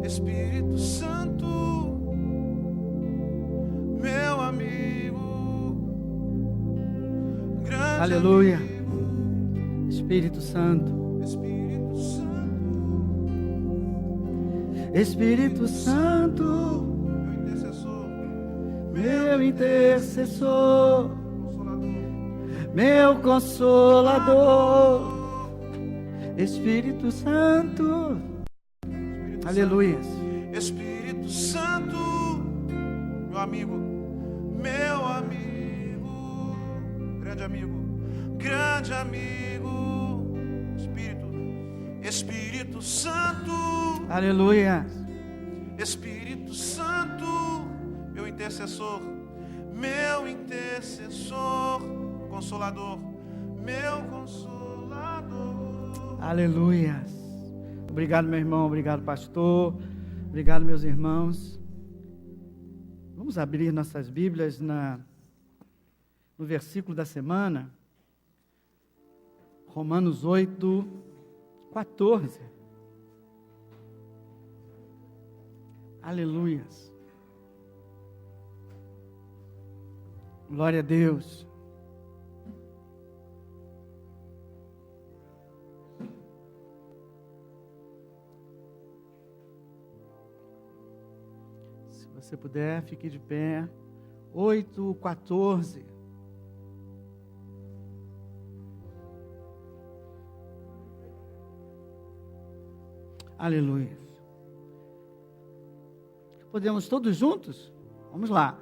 Espírito Santo, meu amigo, grande Aleluia. amigo. Espírito Santo. Espírito Santo, Espírito Santo, meu intercessor, meu intercessor, consolador, meu consolador. Espírito Santo. Aleluia. Espírito Santo, meu amigo, grande amigo, Espírito Santo, Aleluia. Espírito Santo, meu intercessor, consolador, meu consolador. Aleluia. Obrigado, meu irmão. Obrigado, pastor. Obrigado, meus irmãos. Vamos abrir nossas Bíblias no versículo da semana. Romanos 8, 14. Aleluia. Glória a Deus. Se você puder, fique de pé. 8, 14. Aleluia. Podemos todos juntos? Vamos lá.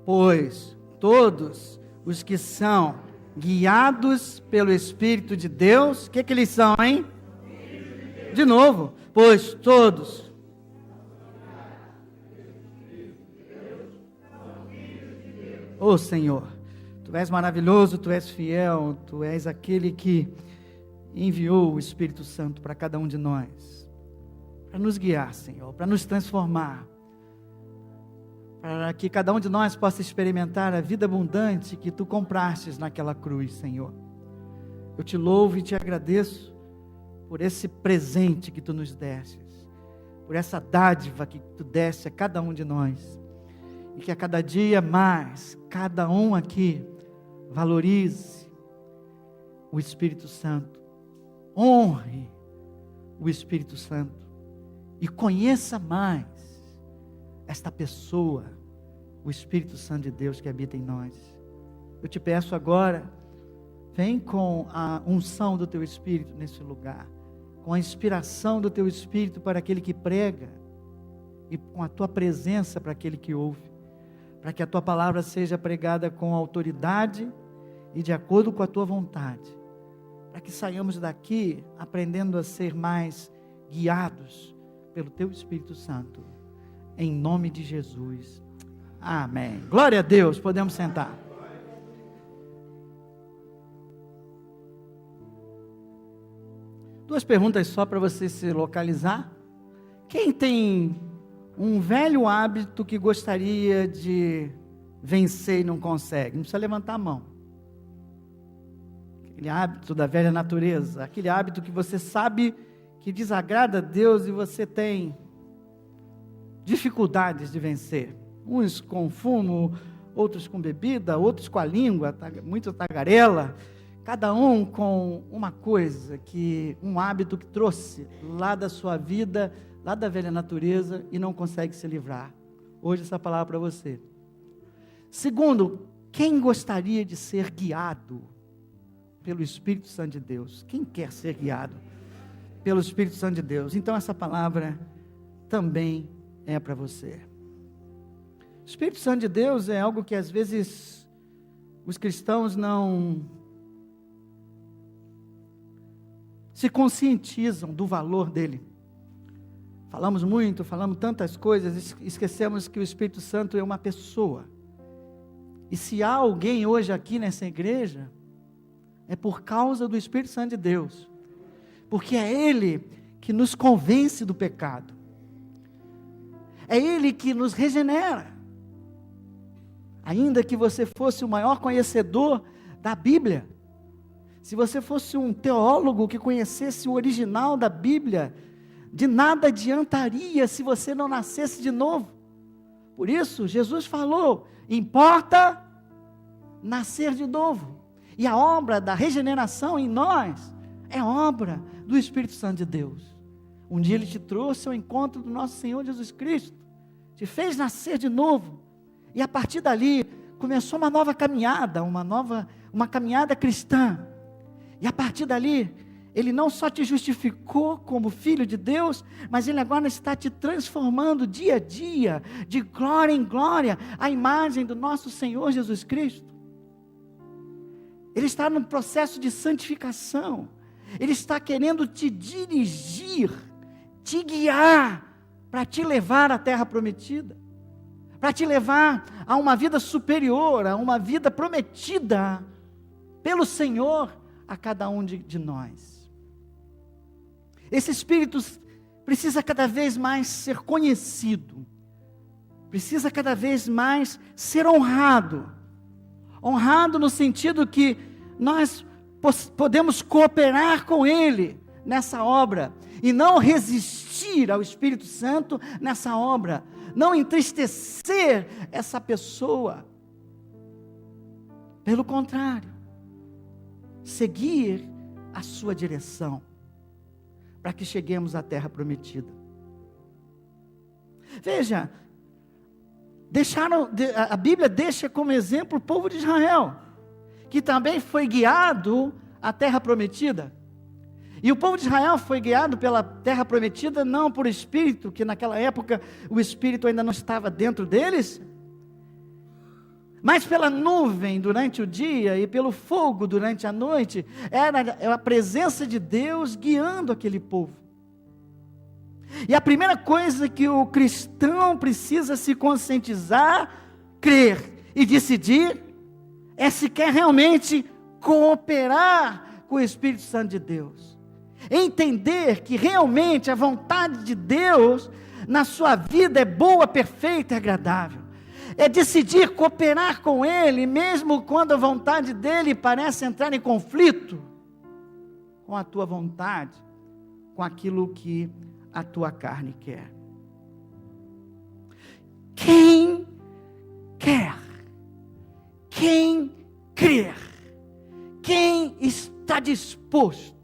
Pois todos os que são guiados pelo Espírito de Deus, o que eles são, hein? De novo. Pois todos. Ô Senhor, Tu és maravilhoso, Tu és fiel, Tu és aquele que enviou o Espírito Santo para cada um de nós, para nos guiar, Senhor, para nos transformar, para que cada um de nós possa experimentar a vida abundante que Tu comprastes naquela cruz, Senhor. Eu Te louvo e Te agradeço por esse presente que Tu nos destes, por essa dádiva que Tu deste a cada um de nós, e que a cada dia mais, cada um aqui valorize o Espírito Santo, honre o Espírito Santo e conheça mais esta pessoa, o Espírito Santo de Deus que habita em nós. Eu te peço agora, vem com a unção do Teu Espírito nesse lugar, com a inspiração do Teu Espírito para aquele que prega e com a Tua presença para aquele que ouve, para que a Tua palavra seja pregada com autoridade e de acordo com a Tua vontade, para que saiamos daqui aprendendo a ser mais guiados pelo Teu Espírito Santo, em nome de Jesus, amém. Glória a Deus, podemos sentar. Duas perguntas só para você se localizar. Quem tem um velho hábito que gostaria de vencer e não consegue? Não precisa levantar a mão. Aquele hábito da velha natureza, aquele hábito que você sabe que desagrada a Deus e você tem dificuldades de vencer. Uns com fumo, outros com bebida, outros com a língua, muito tagarela. Cada um com uma coisa, um hábito que trouxe lá da sua vida, lá da velha natureza e não consegue se livrar. Hoje essa palavra para você. Segundo, quem gostaria de ser guiado pelo Espírito Santo de Deus? Quem quer ser guiado pelo Espírito Santo de Deus? Então essa palavra também é para você. O Espírito Santo de Deus é algo que às vezes os cristãos não se conscientizam do valor dele. Falamos muito, falamos tantas coisas, esquecemos que o Espírito Santo é uma pessoa. E se há alguém hoje aqui nessa igreja, é por causa do Espírito Santo de Deus. Porque é Ele que nos convence do pecado. É Ele que nos regenera. Ainda que você fosse o maior conhecedor da Bíblia, se você fosse um teólogo que conhecesse o original da Bíblia, de nada adiantaria se você não nascesse de novo. Por isso, Jesus falou, importa nascer de novo. E a obra da regeneração em nós é obra do Espírito Santo de Deus. Um dia Ele te trouxe ao encontro do nosso Senhor Jesus Cristo, te fez nascer de novo, e a partir dali, começou uma nova caminhada, uma caminhada cristã, e a partir dali, Ele não só te justificou como filho de Deus, mas Ele agora está te transformando dia a dia, de glória em glória, à imagem do nosso Senhor Jesus Cristo. Ele está no processo de santificação, Ele está querendo te dirigir, te guiar, para te levar à terra prometida, para te levar a uma vida superior, a uma vida prometida pelo Senhor a cada um de nós. Esse Espírito precisa cada vez mais ser conhecido, precisa cada vez mais ser honrado no sentido que nós podemos cooperar com Ele nessa obra, e não resistir ao Espírito Santo nessa obra, não entristecer essa pessoa, pelo contrário, seguir a sua direção, para que cheguemos à terra prometida. Veja, a Bíblia deixa como exemplo o povo de Israel, que também foi guiado à terra prometida. E o povo de Israel foi guiado pela terra prometida, não por Espírito, que naquela época o Espírito ainda não estava dentro deles, mas pela nuvem durante o dia e pelo fogo durante a noite. Era a presença de Deus guiando aquele povo. E a primeira coisa que o cristão precisa se conscientizar, crer e decidir, é se quer realmente cooperar com o Espírito Santo de Deus. Entender que realmente a vontade de Deus na sua vida é boa, perfeita e agradável. É decidir cooperar com Ele, mesmo quando a vontade dEle parece entrar em conflito com a tua vontade, com aquilo que a tua carne quer. Quem quer, quem crer, quem está disposto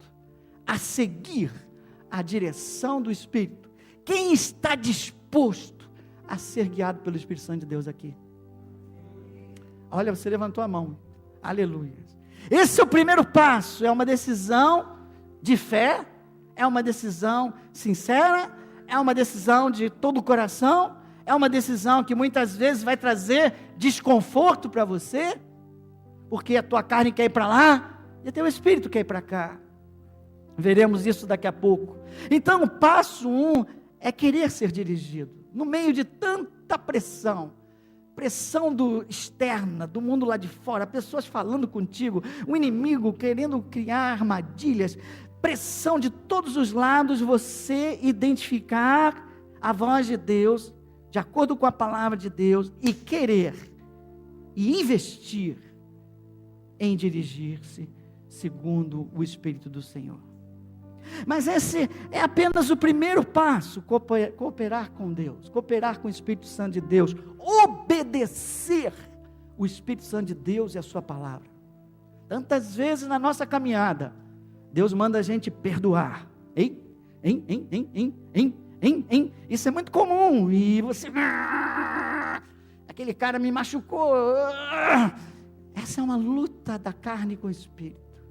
a seguir a direção do Espírito, quem está disposto a ser guiado pelo Espírito Santo de Deus aqui? Olha, você levantou a mão, aleluia. Esse é o primeiro passo, é uma decisão de fé, é uma decisão sincera, é uma decisão de todo o coração, é uma decisão que muitas vezes vai trazer desconforto para você, porque a tua carne quer ir para lá, e o teu espírito quer ir para cá. Veremos isso daqui a pouco. Então, o passo 1 é querer ser dirigido, no meio de tanta pressão externa, do mundo lá de fora, pessoas falando contigo, o inimigo querendo criar armadilhas, pressão de todos os lados, você identificar a voz de Deus, de acordo com a palavra de Deus, e querer, e investir em dirigir-se segundo o Espírito do Senhor. Mas esse é apenas o primeiro passo, cooperar com Deus, cooperar com o Espírito Santo de Deus, obedecer o Espírito Santo de Deus e a sua palavra. Tantas vezes na nossa caminhada, Deus manda a gente perdoar. Isso é muito comum, e você, aquele cara me machucou. Essa é uma luta da carne com o Espírito.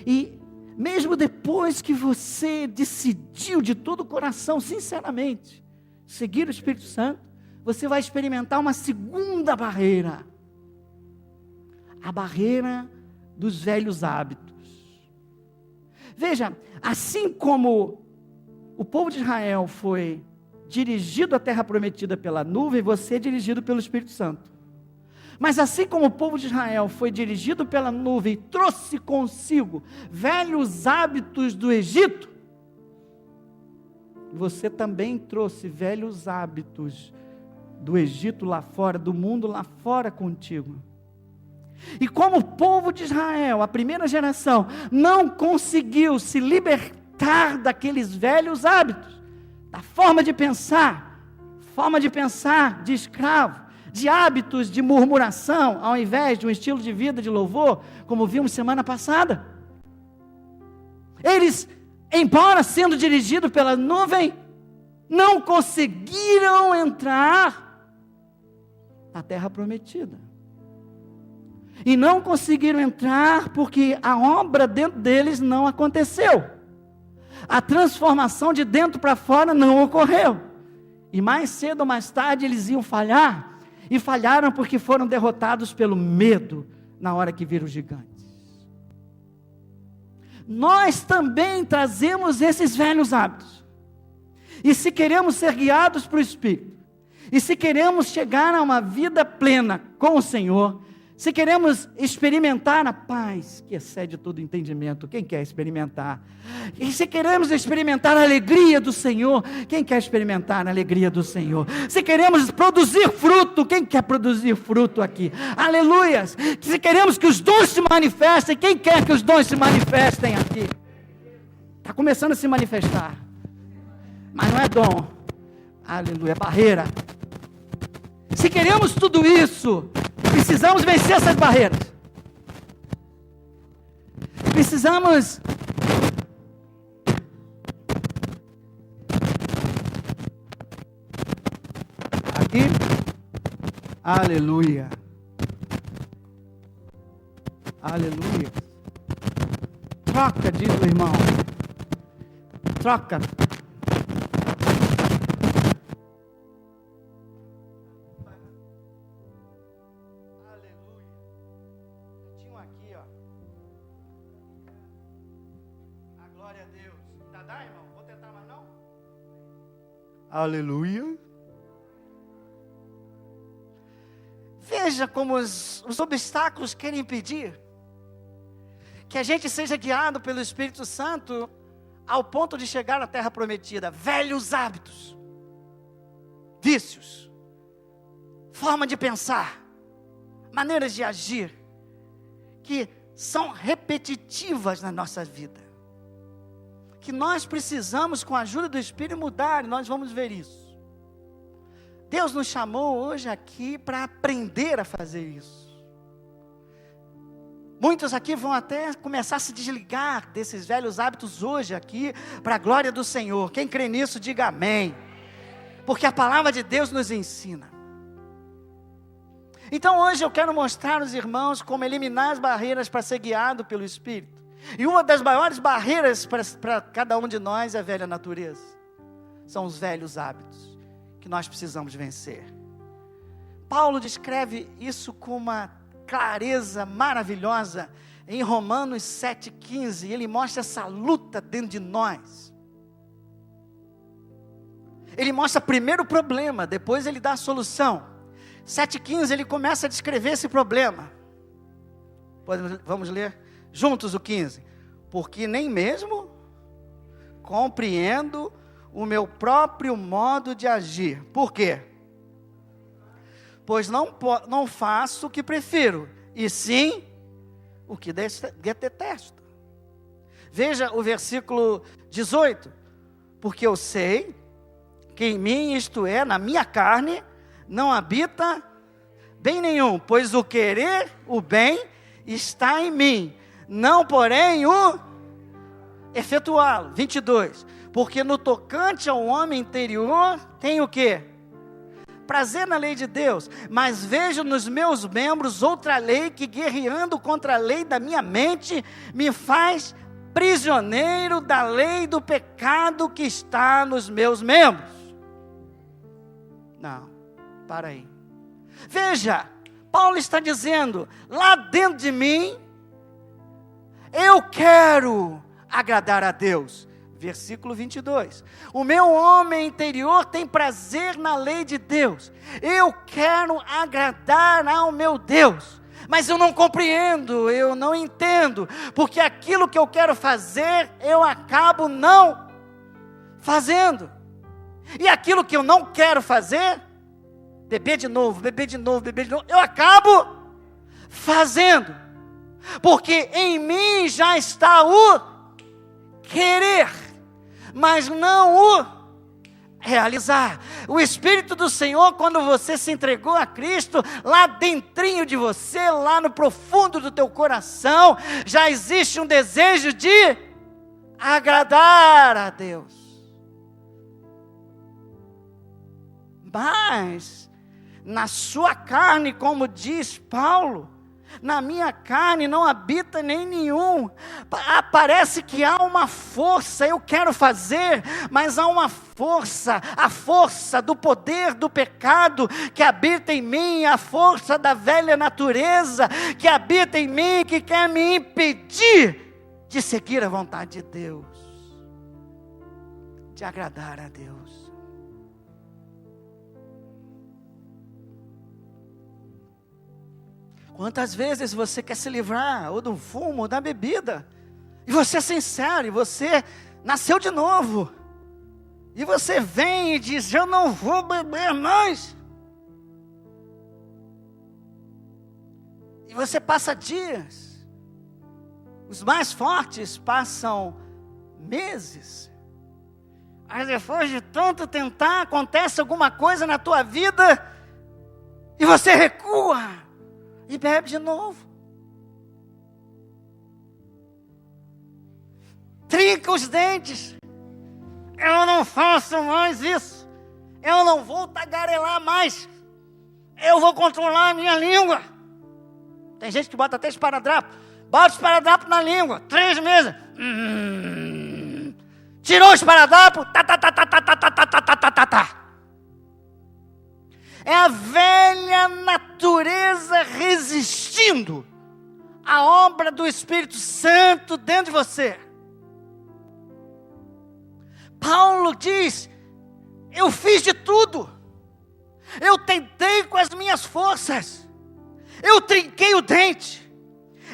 E mesmo depois que você decidiu de todo o coração, sinceramente, seguir o Espírito Santo, você vai experimentar uma segunda barreira. A barreira dos velhos hábitos. Veja, assim como o povo de Israel foi dirigido à terra prometida pela nuvem, você é dirigido pelo Espírito Santo. Mas assim como o povo de Israel foi dirigido pela nuvem e trouxe consigo velhos hábitos do Egito, você também trouxe velhos hábitos do Egito lá fora, do mundo lá fora contigo. E como o povo de Israel, a primeira geração, não conseguiu se libertar libertar daqueles velhos hábitos, da forma de pensar de escravo, de hábitos de murmuração, ao invés de um estilo de vida de louvor, como vimos semana passada. Eles, embora sendo dirigidos pela nuvem, não conseguiram entrar na terra prometida. E não conseguiram entrar porque a obra dentro deles não aconteceu. A transformação de dentro para fora não ocorreu. E mais cedo ou mais tarde eles iam falhar. E falharam porque foram derrotados pelo medo na hora que viram os gigantes. Nós também trazemos esses velhos hábitos. E se queremos ser guiados para o Espírito, e se queremos chegar a uma vida plena com o Senhor, se queremos experimentar a paz que excede todo entendimento, quem quer experimentar? E se queremos experimentar a alegria do Senhor, quem quer experimentar a alegria do Senhor? Se queremos produzir fruto, quem quer produzir fruto aqui? Aleluias! Se queremos que os dons se manifestem, quem quer que os dons se manifestem aqui? Está começando a se manifestar, mas não é dom, aleluia, é barreira. Se queremos tudo isso, precisamos vencer essas barreiras. Precisamos aqui, aleluia, aleluia. Troca, diz o irmão, troca. Aleluia. Veja como os obstáculos querem impedir que a gente seja guiado pelo Espírito Santo ao ponto de chegar à terra prometida. Velhos hábitos, vícios, forma de pensar, maneiras de agir, que são repetitivas na nossa vida, que nós precisamos, com a ajuda do Espírito, mudar, e nós vamos ver isso. Deus nos chamou hoje aqui para aprender a fazer isso. Muitos aqui vão até começar a se desligar desses velhos hábitos hoje aqui, para a glória do Senhor. Quem crê nisso, diga amém. Porque a palavra de Deus nos ensina. Então hoje eu quero mostrar aos irmãos como eliminar as barreiras para ser guiado pelo Espírito. E uma das maiores barreiras para cada um de nós é a velha natureza. São os velhos hábitos que nós precisamos vencer. Paulo descreve isso com uma clareza maravilhosa em Romanos 7,15. Ele mostra essa luta dentro de nós. Ele mostra primeiro o problema, depois ele dá a solução. 7,15 ele começa a descrever esse problema. Vamos ler juntos o 15. Porque nem mesmo compreendo o meu próprio modo de agir. Por quê? Pois não faço o que prefiro, e sim o que detesto. Veja o versículo 18. Porque eu sei que em mim, isto é, na minha carne, não habita bem nenhum, pois o querer o bem está em mim, não porém o efetuá-lo. 22. Porque no tocante ao homem interior, tem o quê? Prazer na lei de Deus, mas vejo nos meus membros outra lei que, guerreando contra a lei da minha mente, me faz prisioneiro da lei do pecado que está nos meus membros. Não, para aí. Veja, Paulo está dizendo, lá dentro de mim, eu quero agradar a Deus. Versículo 22. O meu homem interior tem prazer na lei de Deus. Eu quero agradar ao meu Deus. Mas eu não compreendo, eu não entendo. Porque aquilo que eu quero fazer, eu acabo não fazendo. E aquilo que eu não quero fazer, beber de novo, eu acabo fazendo. Porque em mim já está o querer. mas não o realizar. O Espírito do Senhor, quando você se entregou a Cristo, lá dentrinho de você, lá no profundo do teu coração, já existe um desejo de agradar a Deus. Mas, na sua carne, como diz Paulo, na minha carne não habita nem nenhum. Parece que há uma força, eu quero fazer, mas há uma força, a força do poder do pecado que habita em mim, a força da velha natureza que habita em mim, que quer me impedir de seguir a vontade de Deus, de agradar a Deus. Quantas vezes você quer se livrar, ou do fumo, ou da bebida, e você é sincero, e você nasceu de novo, e você vem e diz, eu não vou beber mais, e você passa dias, os mais fortes passam meses, mas depois de tanto tentar, acontece alguma coisa na tua vida, e você recua, e bebe de novo. Trinca os dentes. Eu não faço mais isso. Eu não vou tagarelar mais. Eu vou controlar a minha língua. Tem gente que bota até esparadrapo. Bota esparadrapo na língua. 3 meses. Tirou o esparadrapo. É a velha natureza resistindo à obra do Espírito Santo dentro de você. Paulo diz, eu fiz de tudo. Eu tentei com as minhas forças. Eu trinquei o dente.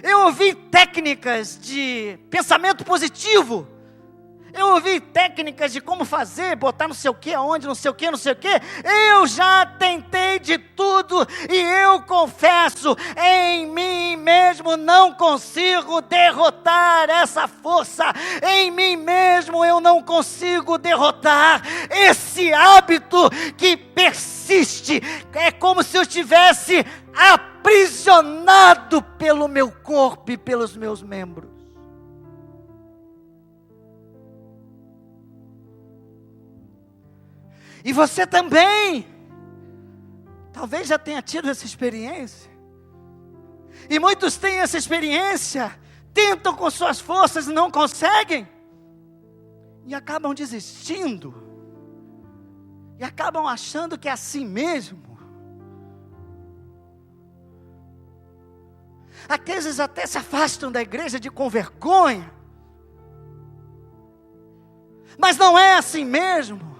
Eu ouvi técnicas de pensamento positivo. Eu ouvi técnicas de como fazer, botar não sei o que, aonde, não sei o que, não sei o que. Eu já tentei de tudo e eu confesso, em mim mesmo não consigo derrotar essa força. Em mim mesmo eu não consigo derrotar esse hábito que persiste. É como se eu estivesse aprisionado pelo meu corpo e pelos meus membros. E você também, talvez já tenha tido essa experiência. E muitos têm essa experiência, tentam com suas forças e não conseguem. E acabam desistindo. E acabam achando que é assim mesmo. Aqueles até se afastam da igreja com vergonha. Mas não é assim mesmo.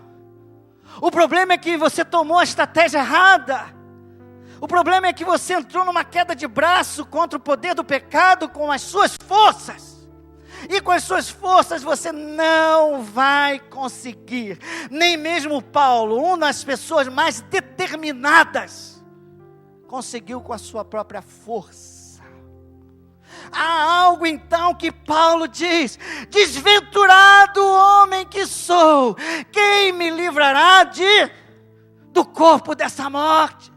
O problema é que você tomou a estratégia errada. O problema é que você entrou numa queda de braço contra o poder do pecado com as suas forças. E com as suas forças você não vai conseguir. Nem mesmo Paulo, uma das pessoas mais determinadas, conseguiu com a sua própria força. Há algo então que Paulo diz, desventurado homem que sou, quem me livrará do corpo dessa morte?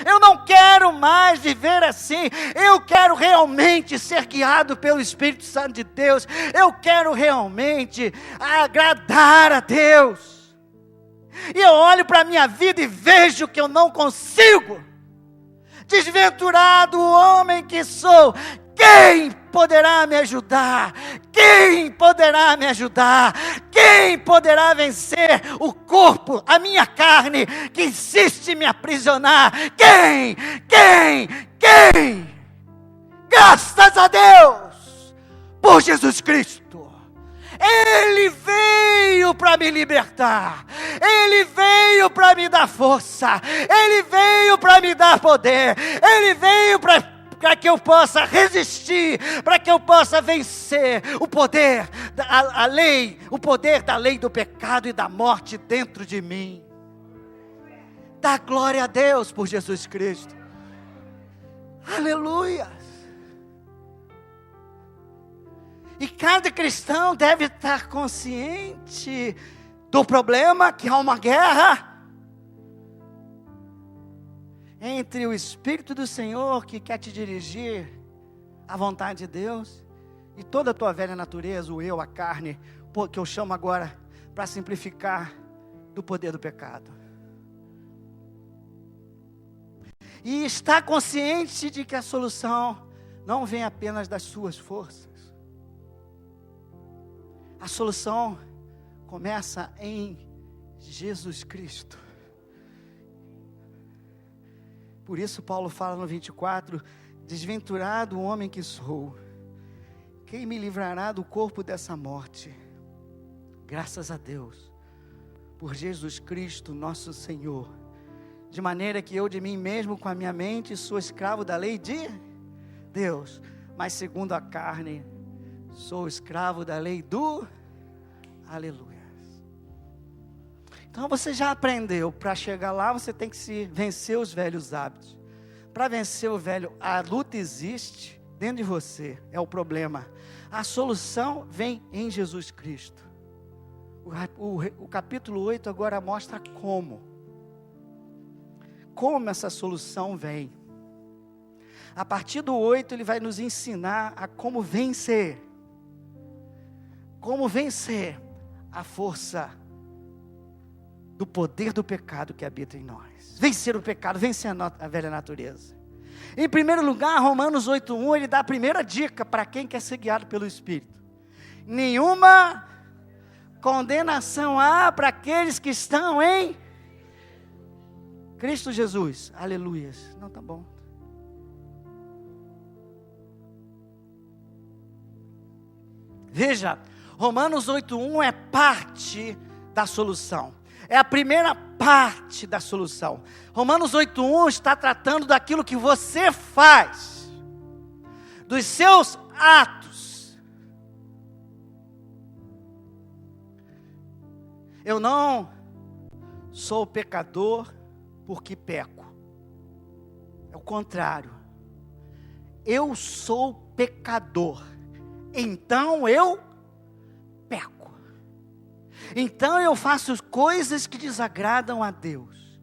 Eu não quero mais viver assim, eu quero realmente ser guiado pelo Espírito Santo de Deus, eu quero realmente agradar a Deus. E eu olho para a minha vida e vejo que eu não consigo. Desventurado homem que sou, quem poderá me ajudar? Quem poderá me ajudar? Quem poderá vencer o corpo, a minha carne, que insiste em me aprisionar? Quem? Graças a Deus, por Jesus Cristo. Ele veio para me libertar, Ele veio para me dar força, Ele veio para me dar poder, Ele veio para que eu possa resistir, para que eu possa vencer o poder, a lei, o poder da lei do pecado e da morte dentro de mim. Dá glória a Deus por Jesus Cristo. Aleluia. E cada cristão deve estar consciente do problema, que há uma guerra entre o Espírito do Senhor, que quer te dirigir à vontade de Deus, e toda a tua velha natureza, o eu, a carne, que eu chamo agora, para simplificar, do poder do pecado. E está consciente de que a solução não vem apenas das suas forças. A solução começa em Jesus Cristo. Por isso Paulo fala no 24, desventurado o homem que sou, quem me livrará do corpo dessa morte? Graças a Deus, por Jesus Cristo nosso Senhor, de maneira que eu de mim mesmo com a minha mente sou escravo da lei de Deus, mas segundo a carne, sou escravo da lei do aleluia. Então você já aprendeu, para chegar lá você tem que se vencer os velhos hábitos. Para vencer o velho, a luta existe dentro de você, é o problema. A solução vem em Jesus Cristo. O capítulo 8 agora mostra como essa solução vem. A partir do 8 ele vai nos ensinar a como vencer a força do poder do pecado que habita em nós. Vencer o pecado, vencer a velha natureza. Em primeiro lugar, Romanos 8:1, ele dá a primeira dica para quem quer ser guiado pelo Espírito. Nenhuma condenação há para aqueles que estão em Cristo Jesus. Aleluias. Não, tá bom. Veja, Romanos 8:1 é parte da solução. É a primeira parte da solução. Romanos 8:1 está tratando daquilo que você faz, dos seus atos. Eu não sou pecador porque peco. É o contrário. Eu sou pecador, então eu peco. Então eu faço coisas que desagradam a Deus.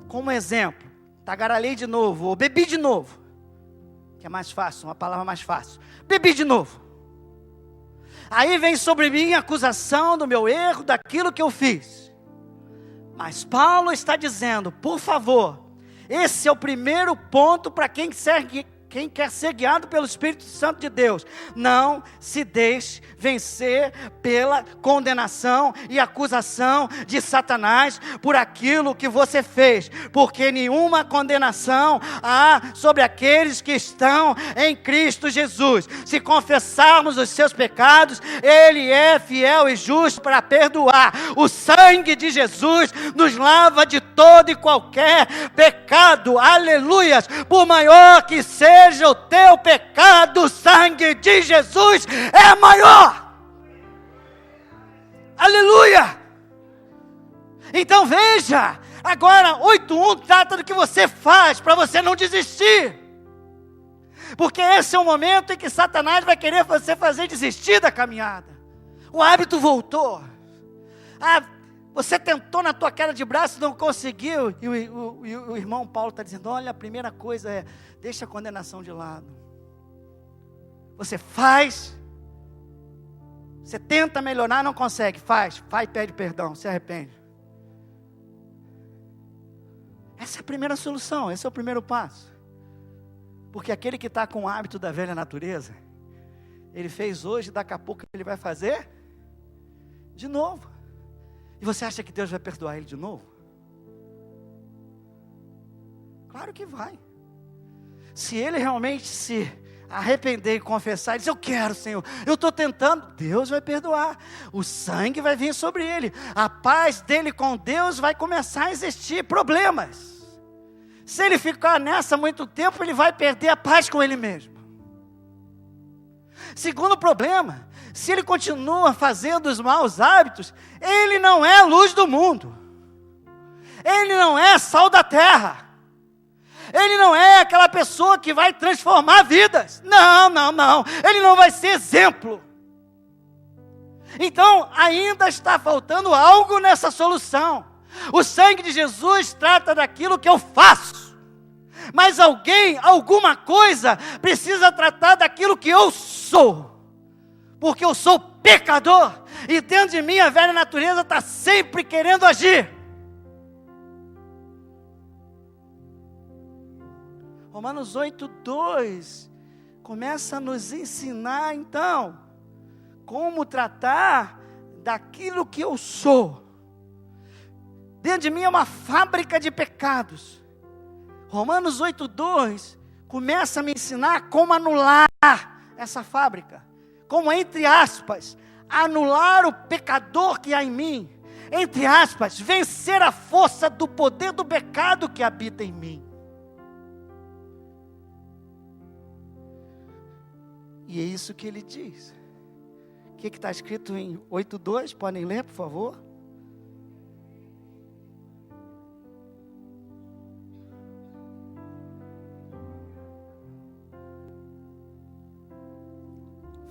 Como exemplo, tagarelei de novo, ou bebi de novo, que é mais fácil, uma palavra mais fácil. Bebi de novo. Aí vem sobre mim a acusação do meu erro, daquilo que eu fiz. Mas Paulo está dizendo, por favor, esse é o primeiro ponto para quem quer ser guiado pelo Espírito Santo de Deus. Não se deixe vencer pela condenação e acusação de Satanás por aquilo que você fez, porque nenhuma condenação há sobre aqueles que estão em Cristo Jesus. Se confessarmos os seus pecados, Ele é fiel e justo para perdoar. O sangue de Jesus nos lava de todo e qualquer pecado. Aleluias! Por maior que seja o teu pecado, o sangue de Jesus é maior. Aleluia! Então veja, agora 8:1 trata do que você faz para você não desistir. Porque esse é o momento em que Satanás vai querer você fazer desistir da caminhada. O hábito voltou. Você tentou na tua queda de braço, não conseguiu. E o irmão Paulo está dizendo, olha, a primeira coisa é, deixa a condenação de lado. Você faz, você tenta melhorar, não consegue, faz, pede perdão, se arrepende. Essa é a primeira solução, esse é o primeiro passo. Porque aquele que está com o hábito da velha natureza, ele fez hoje, daqui a pouco ele vai fazer de novo. E você acha que Deus vai perdoar ele de novo? Claro que vai. Se ele realmente se arrepender e confessar e dizer, eu quero, Senhor, eu estou tentando, Deus vai perdoar. O sangue vai vir sobre ele. A paz dele com Deus vai começar a existir. Problemas. Se ele ficar nessa muito tempo, ele vai perder a paz com ele mesmo. Segundo problema, se ele continua fazendo os maus hábitos, ele não é a luz do mundo. Ele não é sal da terra. Ele não é aquela pessoa que vai transformar vidas. Não, não, não. Ele não vai ser exemplo. Então, ainda está faltando algo nessa solução. O sangue de Jesus trata daquilo que eu faço. Mas alguém, alguma coisa, precisa tratar daquilo que eu sou. Porque eu sou pecador. E dentro de mim a velha natureza está sempre querendo agir. Romanos 8:2 começa a nos ensinar então como tratar daquilo que eu sou. Dentro de mim é uma fábrica de pecados. Romanos 8:2 começa a me ensinar como anular essa fábrica. Como, entre aspas, anular o pecador que há em mim. Entre aspas, vencer a força do poder do pecado que habita em mim. E é isso que ele diz. O que está escrito em 8:2? Podem ler, por favor?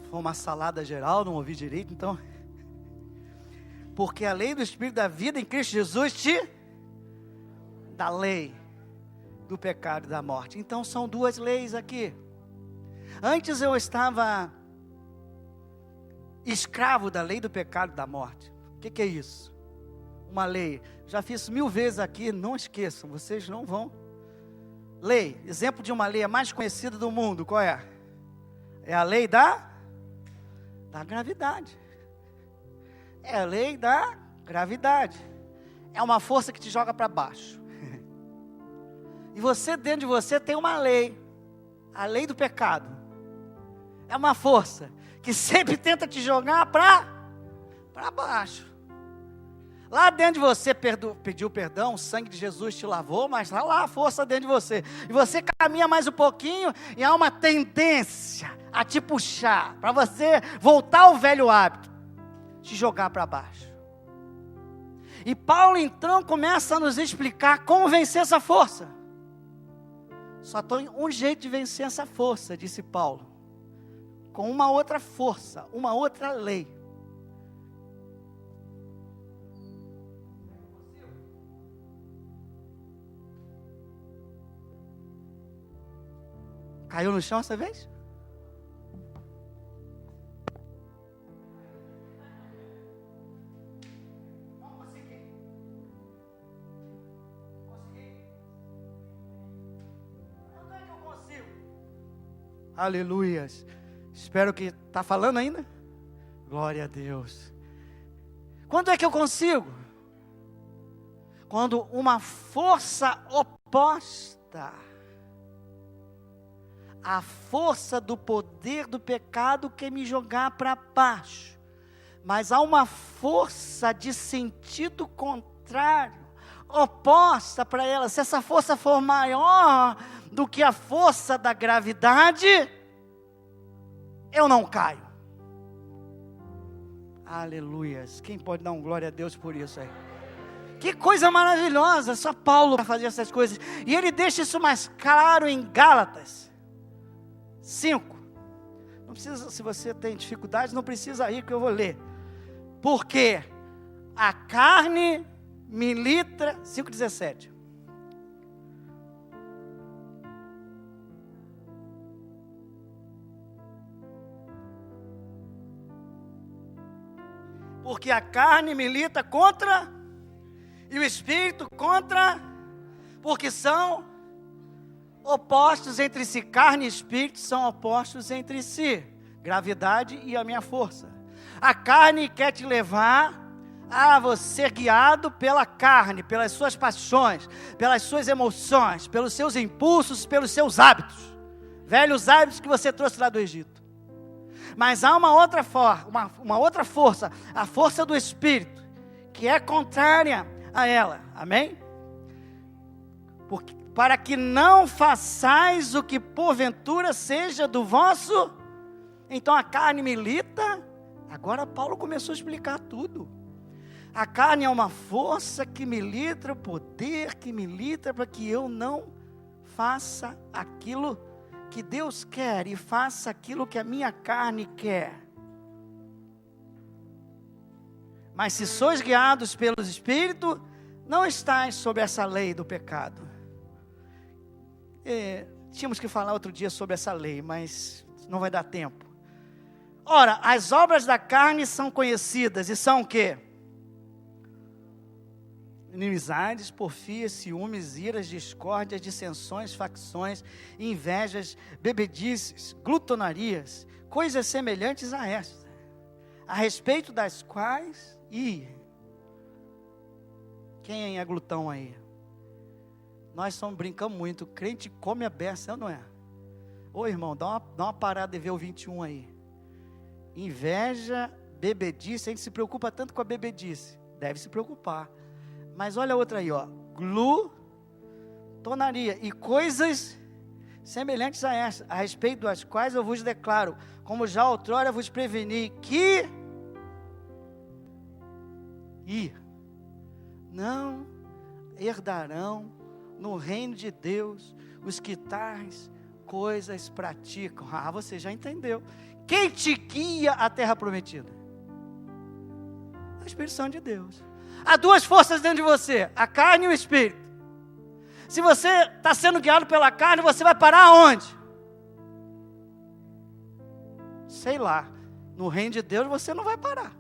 Foi uma salada geral, não ouvi direito, então. Porque a lei do Espírito da vida em Cristo Jesus da lei do pecado e da morte. Então são duas leis aqui. Antes eu estava escravo da lei do pecado e da morte. O que é isso? Uma lei. Já fiz 1000 vezes aqui, não esqueçam, vocês não vão. Lei, exemplo de uma lei a mais conhecida do mundo, qual é? É a lei da gravidade. É a lei da gravidade. É uma força que te joga para baixo. E você, dentro de você, tem uma lei. A lei do pecado. É uma força que sempre tenta te jogar para baixo. Lá dentro de você pediu perdão, o sangue de Jesus te lavou, mas está lá a força dentro de você. E você caminha mais um pouquinho e há uma tendência a te puxar, para você voltar ao velho hábito, te jogar para baixo. E Paulo então começa a nos explicar como vencer essa força. Só tem um jeito de vencer essa força, disse Paulo. Com uma outra força, uma outra lei. Caiu no chão essa vez? Não consegui. Quando é que eu consigo? Aleluias. Espero que está falando ainda. Glória a Deus. Quando é que eu consigo? Quando uma força oposta, a força do poder do pecado quer me jogar para baixo, mas há uma força de sentido contrário, oposta para ela. Se essa força for maior do que a força da gravidade, eu não caio. Aleluias. Quem pode dar um glória a Deus por isso aí? Que coisa maravilhosa. Só Paulo para fazer essas coisas. E ele deixa isso mais claro em Gálatas 5. Não precisa, se você tem dificuldade, não precisa ir que eu vou ler. Porque a carne milita, 5:17. Porque a carne milita contra, e o espírito contra, porque são opostos entre si. Carne e espírito são opostos entre si. Gravidade e a minha força. A carne quer te levar a você ser guiado pela carne, pelas suas paixões, pelas suas emoções, pelos seus impulsos, pelos seus hábitos. Velhos hábitos que você trouxe lá do Egito. Mas há uma outra força, a força do Espírito, que é contrária a ela. Amém? Para que não façais o que porventura seja do vosso. Então a carne milita. Agora Paulo começou a explicar tudo. A carne é uma força que milita, o poder que milita para que eu não faça aquilo que Deus quer e faça aquilo que a minha carne quer. Mas se sois guiados pelo Espírito, não estáis sob essa lei do pecado. Tínhamos que falar outro dia sobre essa lei, mas não vai dar tempo. Ora, as obras da carne são conhecidas e são o quê? Inimizades, porfias, ciúmes, iras, discórdias, dissensões, facções, invejas, bebedices, glutonarias, coisas semelhantes a estas, a respeito das quais, quem é glutão aí? Nós brincamos muito, crente come a beça, não é? Ô irmão, dá uma parada e vê o 21 aí. Inveja, bebedice, a gente se preocupa tanto com a bebedice, deve se preocupar. Mas olha a outra aí, ó, glutonaria e coisas semelhantes a esta, a respeito das quais eu vos declaro, como já outrora vos preveni, que não herdarão no reino de Deus os que tais coisas praticam. Você já entendeu. Quem te guia à terra prometida? A Espírito Santo de Deus. Há duas forças dentro de você, a carne e o Espírito. Se você está sendo guiado pela carne, você vai parar aonde? Sei lá, no reino de Deus você não vai parar.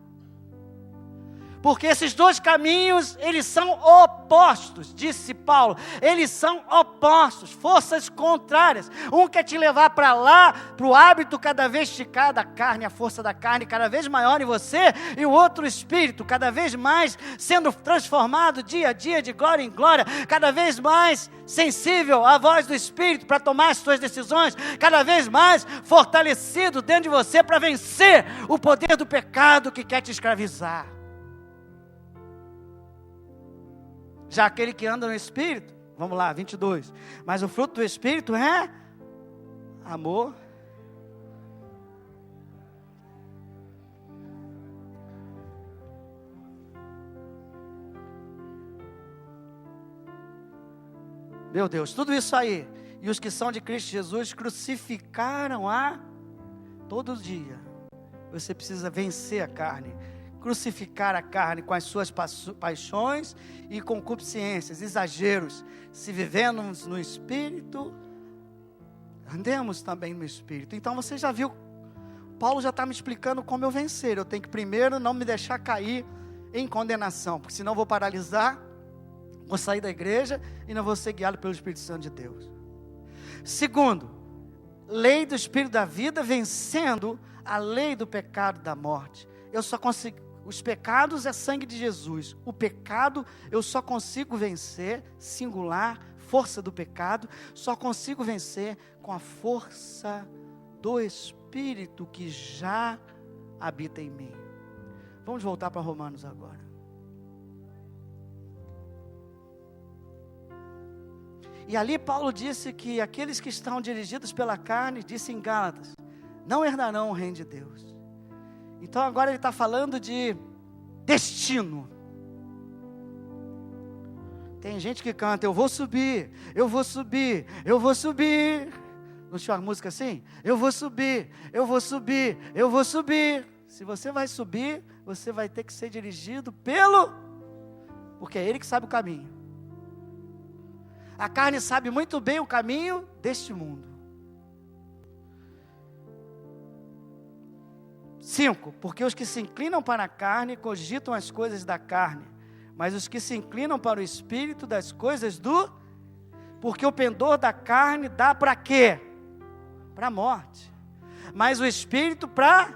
Porque esses dois caminhos, eles são opostos, disse Paulo. Eles são opostos, forças contrárias. Um quer te levar para lá, para o hábito cada vez esticado da carne, a força da carne cada vez maior em você. E o outro espírito, cada vez mais sendo transformado dia a dia, de glória em glória. Cada vez mais sensível à voz do Espírito para tomar as suas decisões. Cada vez mais fortalecido dentro de você para vencer o poder do pecado que quer te escravizar. Já aquele que anda no Espírito, vamos lá, 22. Mas o fruto do Espírito é amor. Meu Deus, tudo isso aí. E os que são de Cristo Jesus crucificaram todo dia. Você precisa vencer a carne. Crucificar a carne com as suas paixões e concupiscências, exageros, se vivemos no Espírito, andemos também no Espírito. Então você já viu, Paulo já está me explicando como eu vencer. Eu tenho que primeiro não me deixar cair em condenação, porque senão eu vou paralisar, vou sair da igreja e não vou ser guiado pelo Espírito Santo de Deus. Segundo, lei do Espírito da vida vencendo a lei do pecado e da morte. Eu só consigo. Os pecados é sangue de Jesus. O pecado eu só consigo vencer, singular, força do pecado, só consigo vencer com a força do Espírito que já habita em mim. Vamos voltar para Romanos agora. E ali Paulo disse que aqueles que estão dirigidos pela carne, disse em Gálatas, não herdarão o reino de Deus. Então agora ele está falando de destino. Tem gente que canta, eu vou subir, eu vou subir, eu vou subir. Não tinha uma música assim? Eu vou subir, eu vou subir, eu vou subir. Se você vai subir, você vai ter que ser dirigido porque é Ele que sabe o caminho. A carne sabe muito bem o caminho deste mundo. 5, porque os que se inclinam para a carne cogitam as coisas da carne, mas os que se inclinam para o Espírito das coisas porque o pendor da carne dá para quê? Para a morte, mas o Espírito para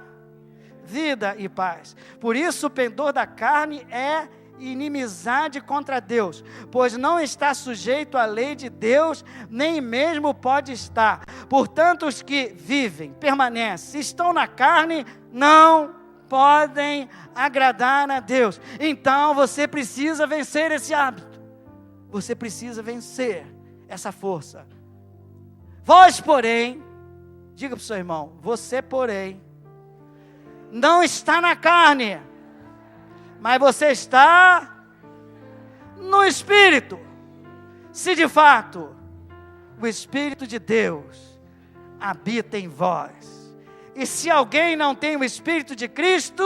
vida e paz. Por isso o pendor da carne é inimizade contra Deus, pois não está sujeito à lei de Deus, nem mesmo pode estar. Portanto, os que vivem, permanecem, estão na carne, não podem agradar a Deus. Então você precisa vencer esse hábito. Você precisa vencer essa força. Vós, porém, diga para o seu irmão, você, porém, não está na carne, mas você está no Espírito. Se de fato o Espírito de Deus habita em vós. E se alguém não tem o Espírito de Cristo,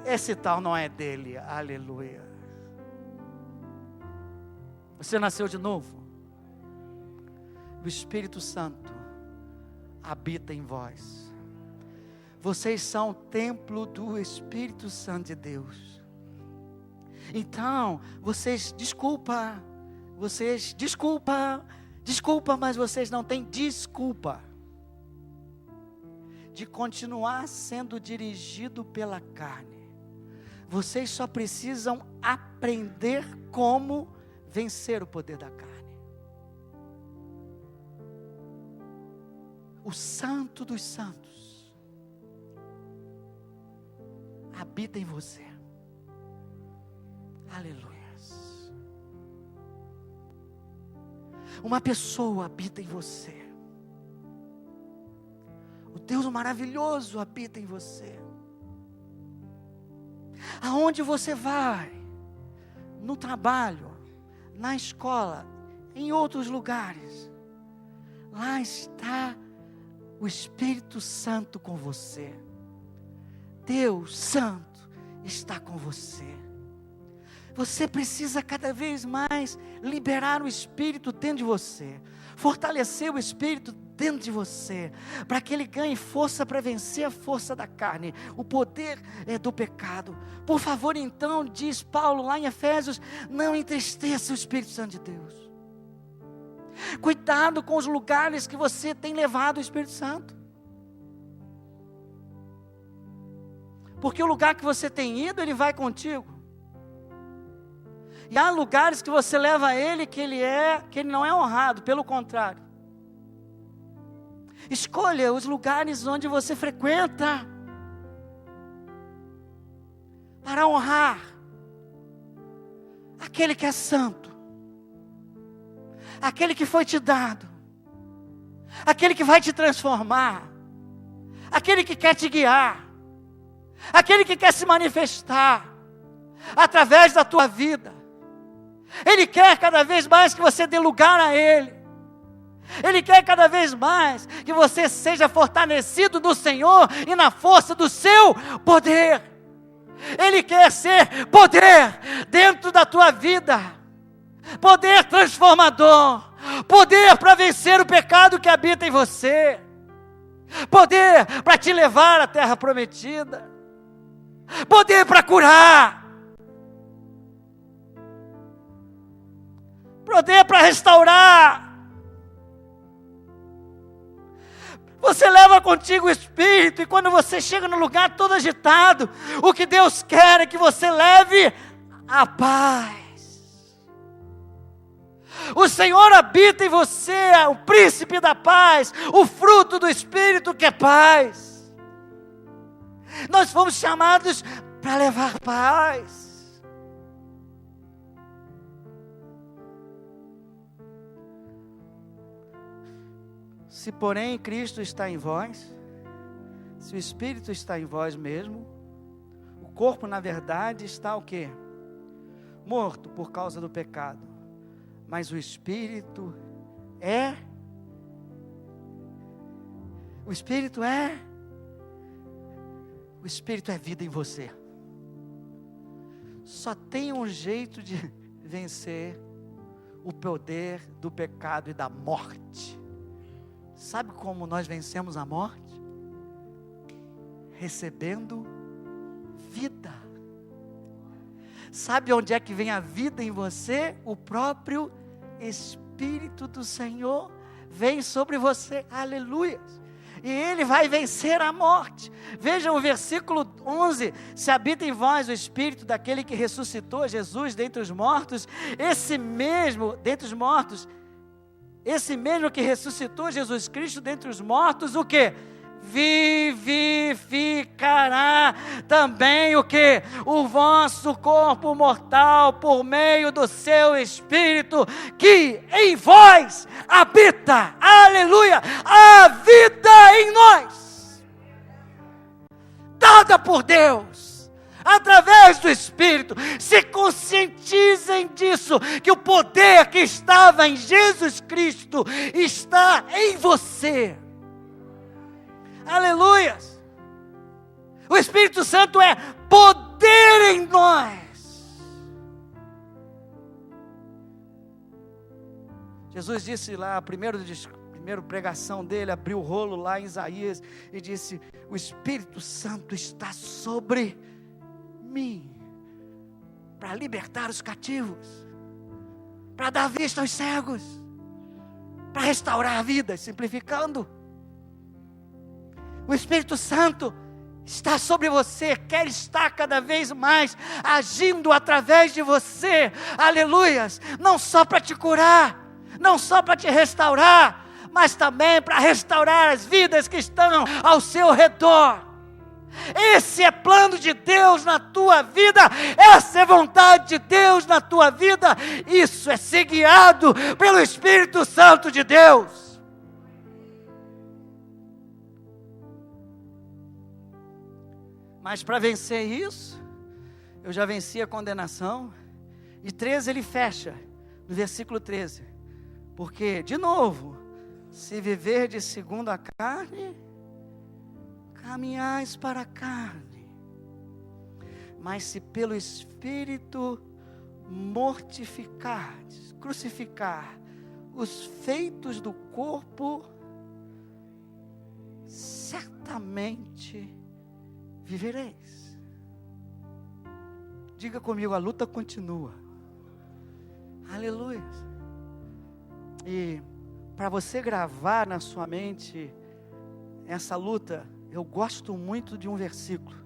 esse tal não é dele. Aleluia. Você nasceu de novo. O Espírito Santo habita em vós. Vocês são o templo do Espírito Santo de Deus. Então, desculpa, mas vocês não têm desculpa de continuar sendo dirigido pela carne. Vocês só precisam aprender como vencer o poder da carne. O Santo dos Santos habita em você. Aleluia. Uma pessoa habita em você. O Deus maravilhoso habita em você. Aonde você vai, no trabalho, na escola, em outros lugares, lá está o Espírito Santo com você. Deus Santo está com você. Você precisa cada vez mais liberar o Espírito dentro de você, fortalecer o Espírito dentro de você, para que ele ganhe força para vencer a força da carne, o poder do pecado. Por favor, então, diz Paulo lá em Efésios, não entristeça o Espírito Santo de Deus. Cuidado com os lugares que você tem levado o Espírito Santo, porque o lugar que você tem ido, ele vai contigo. E há lugares que você leva ele que ele não é honrado, pelo contrário. Escolha os lugares onde você frequenta para honrar aquele que é santo, aquele que foi te dado, aquele que vai te transformar, aquele que quer te guiar, aquele que quer se manifestar através da tua vida. Ele quer cada vez mais que você dê lugar a Ele. Ele quer cada vez mais que você seja fortalecido no Senhor e na força do seu poder. Ele quer ser poder dentro da tua vida, poder transformador, poder para vencer o pecado que habita em você, poder para te levar à terra prometida, poder para curar, poder para restaurar. Você leva contigo o Espírito, e quando você chega no lugar todo agitado, o que Deus quer é que você leve a paz. O Senhor habita em você, o príncipe da paz, o fruto do Espírito que é paz. Nós fomos chamados para levar paz. Se porém Cristo está em vós, se o Espírito está em vós mesmo, o corpo na verdade está o quê? Morto por causa do pecado, mas o Espírito é vida em você. Só tem um jeito de vencer o poder do pecado e da morte. Sabe como nós vencemos a morte? Recebendo vida. Sabe onde é que vem a vida em você? O próprio Espírito do Senhor vem sobre você. Aleluia. E Ele vai vencer a morte. Vejam o versículo 11. Se habita em vós o Espírito daquele que ressuscitou Jesus dentre os mortos, esse mesmo que ressuscitou Jesus Cristo dentre os mortos, o que? Vivificará também o que? O vosso corpo mortal, por meio do seu Espírito, que em vós habita, aleluia, a vida em nós, dada por Deus, através do Espírito. Se conscientizem disso, que o poder que estava em Jesus Cristo está em você. Aleluias! O Espírito Santo é poder em nós. Jesus disse lá, a primeira pregação dele, abriu o rolo lá em Isaías e disse: o Espírito Santo está sobre mim, para libertar os cativos, para dar vista aos cegos, para restaurar vidas, simplificando. O Espírito Santo está sobre você, quer estar cada vez mais agindo através de você, aleluias, não só para te curar, não só para te restaurar, mas também para restaurar as vidas que estão ao seu redor. Esse é plano de Deus na tua vida, essa é vontade de Deus na tua vida, isso é ser guiado pelo Espírito Santo de Deus. Mas para vencer isso, eu já venci a condenação. E 13 ele fecha, no versículo 13. Porque, de novo, se viverdes segundo a carne, caminhais para a carne. Mas se pelo Espírito mortificardes, crucificar os feitos do corpo, certamente vivereis. Diga comigo, a luta continua. Aleluia. E para você gravar na sua mente essa luta, eu gosto muito de um versículo.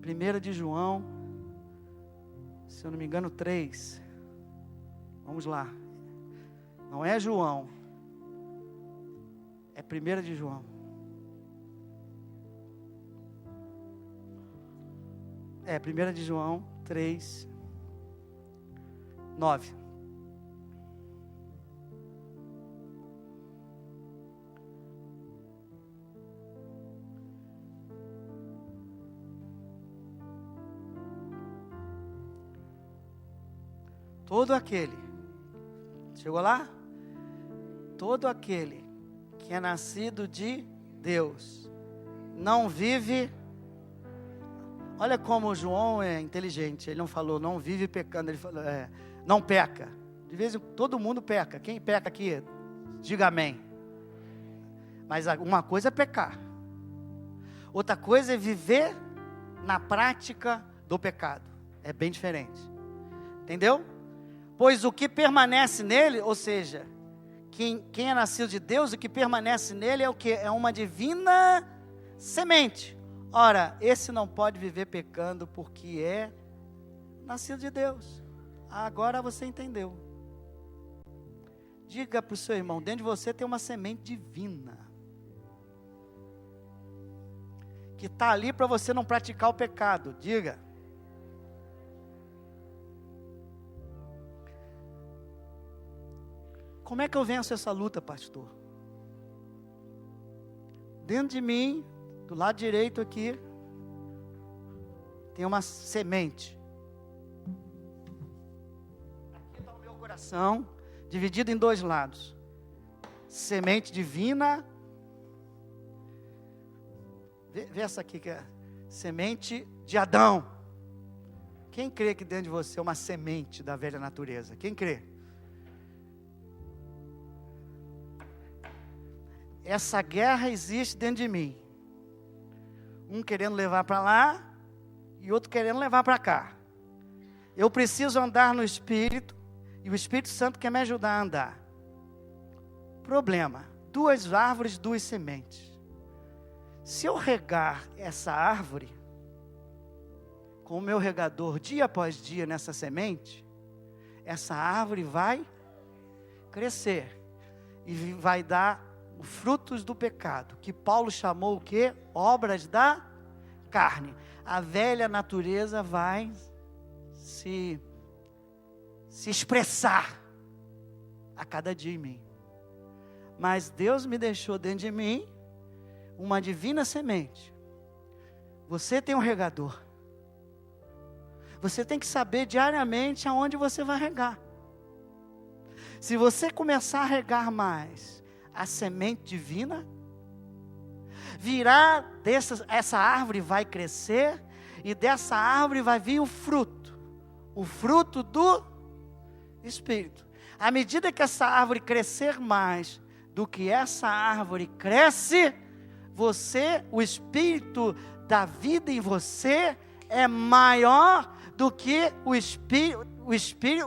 1 de João, se eu não me engano, 3. Vamos lá. Não é João. É 1 de João. É 1 de João 3, 9. Todo aquele, chegou lá? Todo aquele que é nascido de Deus, não vive. Olha como João é inteligente, ele não falou não vive pecando, ele falou não peca. De vez em quando todo mundo peca, quem peca aqui? Diga amém. Mas uma coisa é pecar, outra coisa é viver na prática do pecado, é bem diferente, entendeu? Pois o que permanece nele, ou seja, quem é nascido de Deus, o que permanece nele é o que? É uma divina semente. Ora, esse não pode viver pecando porque é nascido de Deus. Agora você entendeu. Diga para o seu irmão, dentro de você tem uma semente divina, que está ali para você não praticar o pecado. Diga. Como é que eu venço essa luta, pastor? Dentro de mim, do lado direito aqui, tem uma semente. Aqui está o meu coração, dividido em dois lados. Semente divina. Vê essa aqui que é semente de Adão. Quem crê que dentro de você é uma semente da velha natureza? Quem crê? Essa guerra existe dentro de mim. Um querendo levar para lá e outro querendo levar para cá. Eu preciso andar no Espírito e o Espírito Santo quer me ajudar a andar. Problema: 2 árvores, 2 sementes. Se eu regar essa árvore com o meu regador dia após dia nessa semente, essa árvore vai crescer e vai dar os frutos do pecado, que Paulo chamou o quê? Obras da carne. A velha natureza vai se expressar a cada dia em mim. Mas Deus me deixou dentro de mim uma divina semente. Você tem um regador. Você tem que saber diariamente aonde você vai regar. Se você começar a regar mais a semente divina, essa árvore vai crescer, e dessa árvore vai vir o fruto do Espírito. À medida que essa árvore crescer mais do que essa árvore cresce, o Espírito da vida em você é maior do que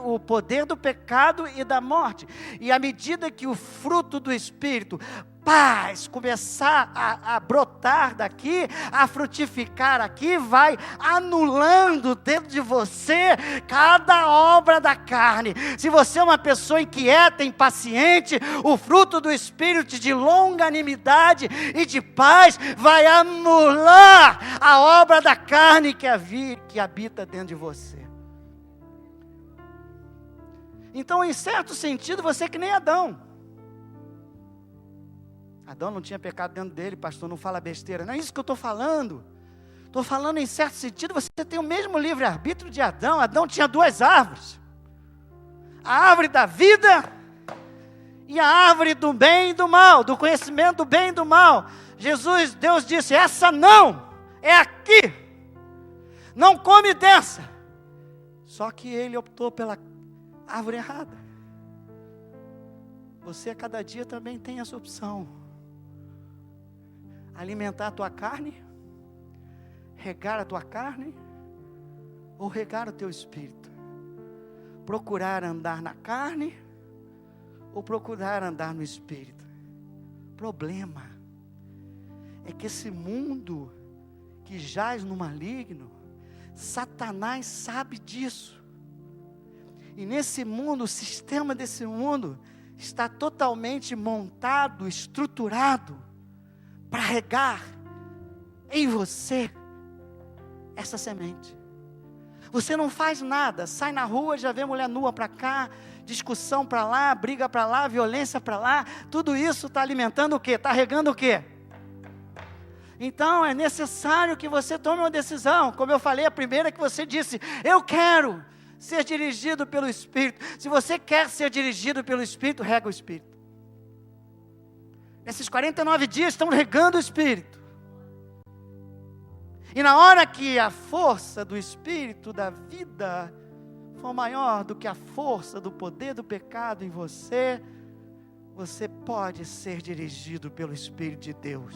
o poder do pecado e da morte. E à medida que o fruto do Espírito, paz, começar a brotar daqui, a frutificar aqui, vai anulando dentro de você cada obra da carne. Se você é uma pessoa inquieta, impaciente, o fruto do Espírito de longanimidade e de paz vai anular a obra da carne que habita dentro de você. Então, em certo sentido, você é que nem Adão. Adão não tinha pecado dentro dele, pastor, não fala besteira. Não é isso que eu estou falando. Estou falando em certo sentido, você tem o mesmo livre-arbítrio de Adão. Adão tinha 2 árvores. A árvore da vida e a árvore do bem e do mal, do conhecimento do bem e do mal. Deus disse, essa não, é aqui. Não come dessa. Só que ele optou pela árvore errada. Você a cada dia também tem essa opção. Alimentar a tua carne, regar a tua carne, ou regar o teu espírito. Procurar andar na carne, ou procurar andar no espírito. Problema é que esse mundo que jaz no maligno, Satanás sabe disso. E nesse mundo, o sistema desse mundo está totalmente montado, estruturado para regar em você essa semente. Você não faz nada, sai na rua, já vê mulher nua para cá, discussão para lá, briga para lá, violência para lá, tudo isso está alimentando o quê? Está regando o quê? Então é necessário que você tome uma decisão, como eu falei, a primeira que você disse, eu quero ser dirigido pelo Espírito. Se você quer ser dirigido pelo Espírito, rega o Espírito. Nesses 49 dias estamos regando o Espírito. E na hora que a força do Espírito da vida for maior do que a força do poder do pecado em você, você pode ser dirigido pelo Espírito de Deus.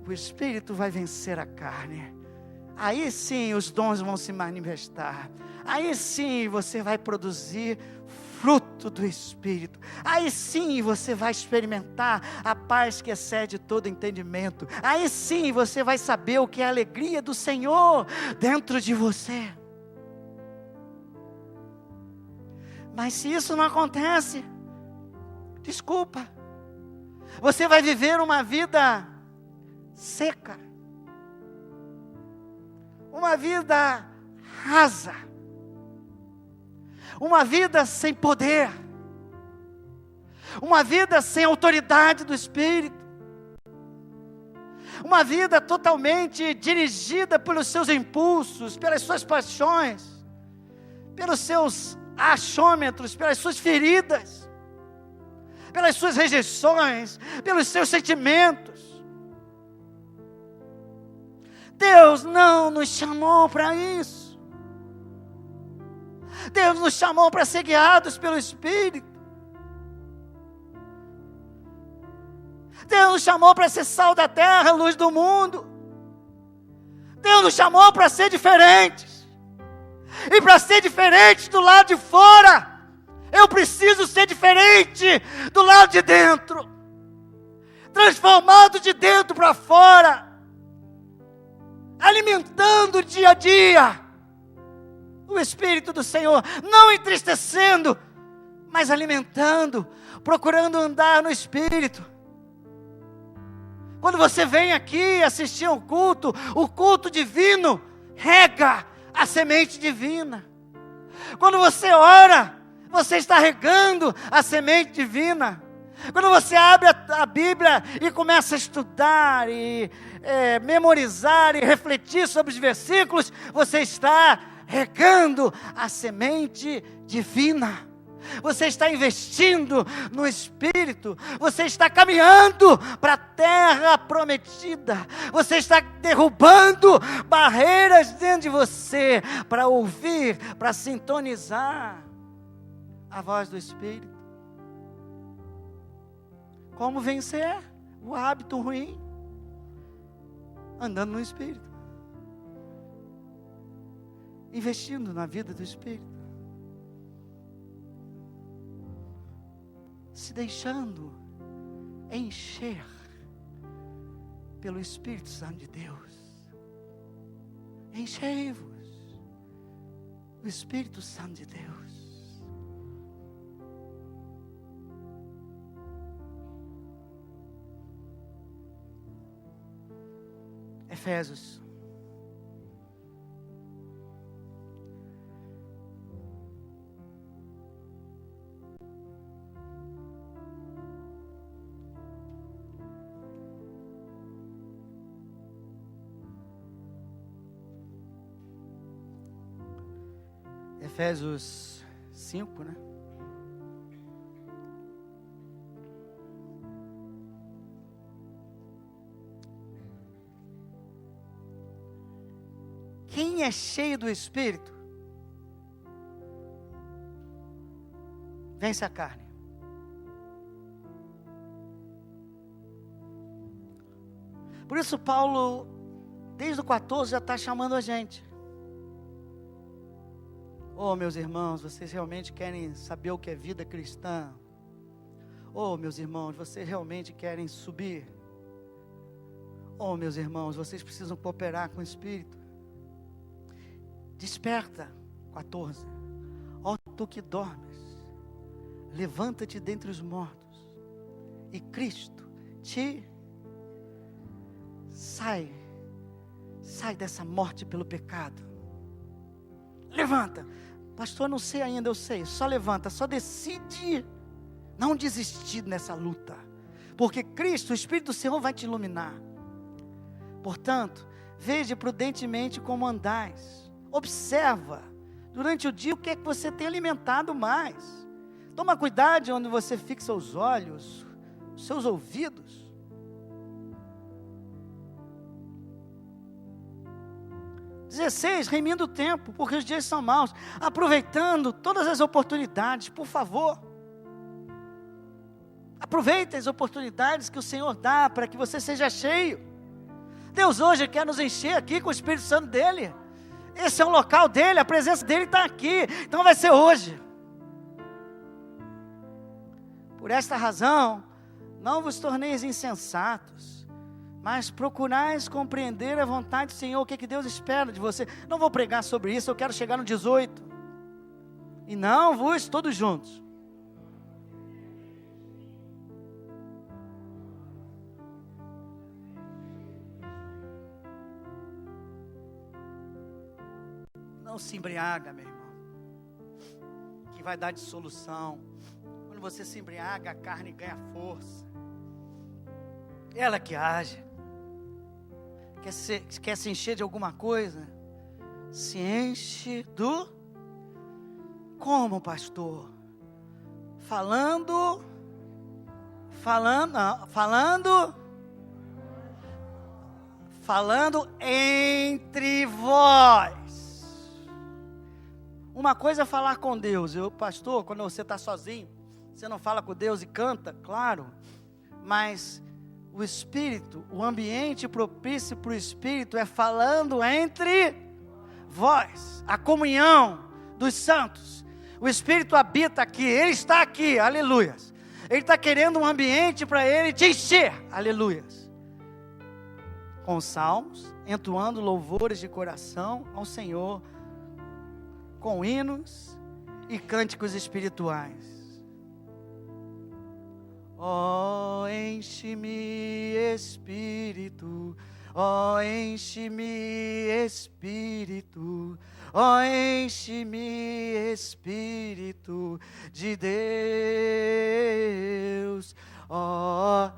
O Espírito vai vencer a carne. Aí sim os dons vão se manifestar. Aí sim você vai produzir fruto do Espírito. Aí sim você vai experimentar a paz que excede todo entendimento. Aí sim você vai saber o que é a alegria do Senhor dentro de você. Mas se isso não acontece, desculpa, você vai viver uma vida seca, uma vida rasa, uma vida sem poder, uma vida sem autoridade do Espírito, uma vida totalmente dirigida pelos seus impulsos, pelas suas paixões, pelos seus achômetros, pelas suas feridas, pelas suas rejeições, pelos seus sentimentos. Deus não nos chamou para isso. Deus nos chamou para ser guiados pelo Espírito. Deus nos chamou para ser sal da terra, luz do mundo. Deus nos chamou para ser diferentes. E para ser diferente do lado de fora, eu preciso ser diferente do lado de dentro. Transformado de dentro para fora. Alimentando dia a dia o Espírito do Senhor, não entristecendo, mas alimentando, procurando andar no Espírito. Quando você vem aqui assistir ao culto, o culto divino rega a semente divina. Quando você ora, você está regando a semente divina. Quando você abre a Bíblia e começa a estudar e memorizar e refletir sobre os versículos, você está regando a semente divina. Você está investindo no Espírito. Você está caminhando para a terra prometida. Você está derrubando barreiras dentro de você para ouvir, para sintonizar a voz do Espírito. Como vencer o hábito ruim? Andando no Espírito. Investindo na vida do Espírito. Se deixando encher pelo Espírito Santo de Deus. Enchei-vos do Espírito Santo de Deus. Efésios. Efésios 5, né? Quem é cheio do Espírito, vence a carne. Por isso Paulo, desde o 14, já está chamando a gente. Oh, meus irmãos, vocês realmente querem saber o que é vida cristã? Oh, meus irmãos, vocês realmente querem subir? Oh, meus irmãos, vocês precisam cooperar com o Espírito. Desperta, 14. Ó tu que dormes, levanta-te dentre os mortos, e Cristo te sai dessa morte pelo pecado. Levanta. Pastor, não sei ainda, eu sei. Só levanta, só decide não desistir nessa luta. Porque Cristo, o Espírito do Senhor, vai te iluminar. Portanto, veja prudentemente como andais. Observa durante o dia o que é que você tem alimentado mais. Toma cuidado onde você fixa os olhos, os seus ouvidos. Remindo o tempo, porque os dias são maus. Aproveitando todas as oportunidades, por favor. Aproveite as oportunidades que o Senhor dá para que você seja cheio. Deus hoje quer nos encher aqui com o Espírito Santo dEle. Esse é o local dEle, a presença dEle está aqui. Então vai ser hoje. Por esta razão, não vos torneis insensatos, mas procurais compreender a vontade do Senhor, o que Deus espera de você. Não vou pregar sobre isso, eu quero chegar no 18. E não vos, todos juntos. Não se embriaga, meu irmão, que vai dar dissolução. Quando você se embriaga, a carne ganha força. Ela que age. Quer se encher de alguma coisa? Se enche do... Como, pastor? Falando entre vós. Uma coisa é falar com Deus. Pastor, quando você está sozinho, você não fala com Deus e canta, claro. Mas o Espírito, o ambiente propício para o Espírito é falando entre vós. A comunhão dos santos. O Espírito habita aqui, Ele está aqui, aleluias. Ele está querendo um ambiente para Ele te encher, aleluias. Com salmos, entoando louvores de coração ao Senhor, com hinos e cânticos espirituais. Oh, enche-me, Espírito, oh, enche-me, Espírito, oh, enche-me, Espírito de Deus, oh.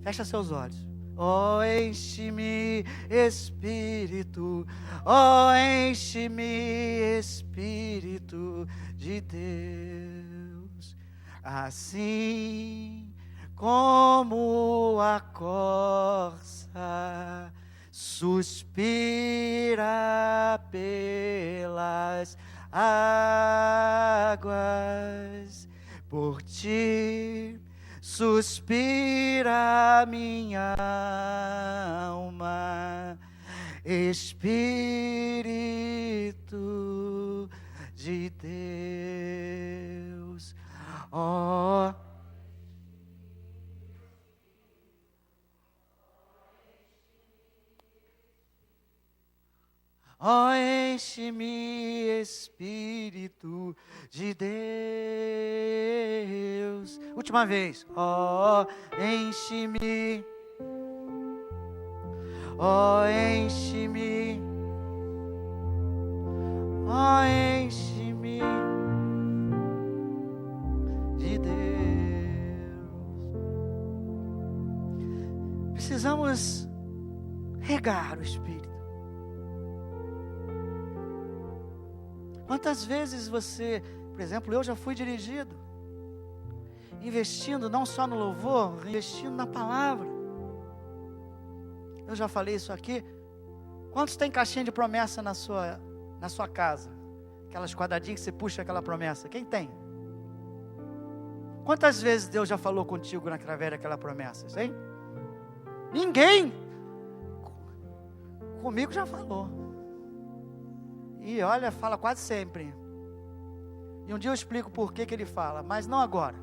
Fecha seus olhos. Oh, enche-me, Espírito, oh, enche-me, Espírito de Deus, assim como a corça suspira pelas águas, por ti suspira minha alma, Espírito de Deus. Oh, oh, enche-me, Espírito de Deus. Última vez. Oh, enche-me. Oh, enche-me. Oh, enche-me de Deus. Precisamos regar o Espírito. Quantas vezes você, por exemplo, eu já fui dirigido, investindo não só no louvor, investindo na palavra. Eu já falei isso aqui. Quantos tem caixinha de promessa na sua casa? Aquelas quadradinhas que você puxa aquela promessa. Quem tem? Quantas vezes Deus já falou contigo através daquela promessa, hein? Ninguém. Comigo já falou. E olha, fala quase sempre. E um dia eu explico por que ele fala, mas não agora.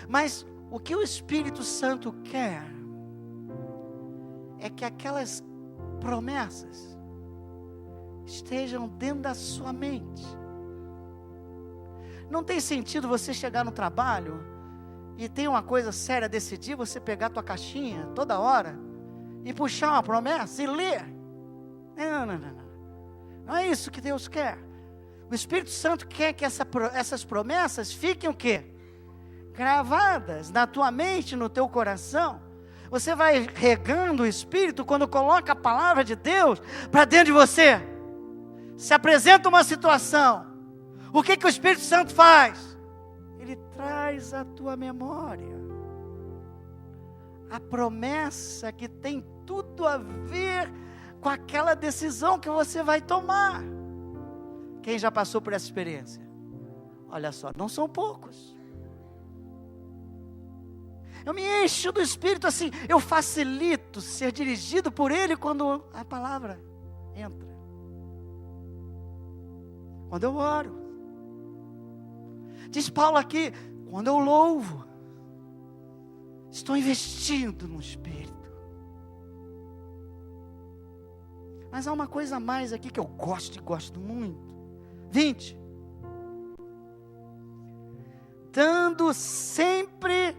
Mas o que o Espírito Santo quer é que aquelas promessas estejam dentro da sua mente. Não tem sentido você chegar no trabalho e tem uma coisa séria a decidir, você pegar a tua caixinha toda hora e puxar uma promessa e ler. Não. Não é isso que Deus quer. O Espírito Santo quer que essas promessas fiquem o quê? Gravadas na tua mente, no teu coração. Você vai regando o Espírito quando coloca a palavra de Deus para dentro de você. Se apresenta uma situação. O que o Espírito Santo faz? Ele traz à tua memória a promessa que tem tudo a ver com aquela decisão que você vai tomar. Quem já passou por essa experiência? Olha só, não são poucos. Eu me encho do Espírito assim, eu facilito ser dirigido por Ele quando a palavra entra. Quando eu oro. Diz Paulo aqui, quando eu louvo, estou investindo no Espírito. Mas há uma coisa a mais aqui que eu gosto e gosto muito. 20. Dando sempre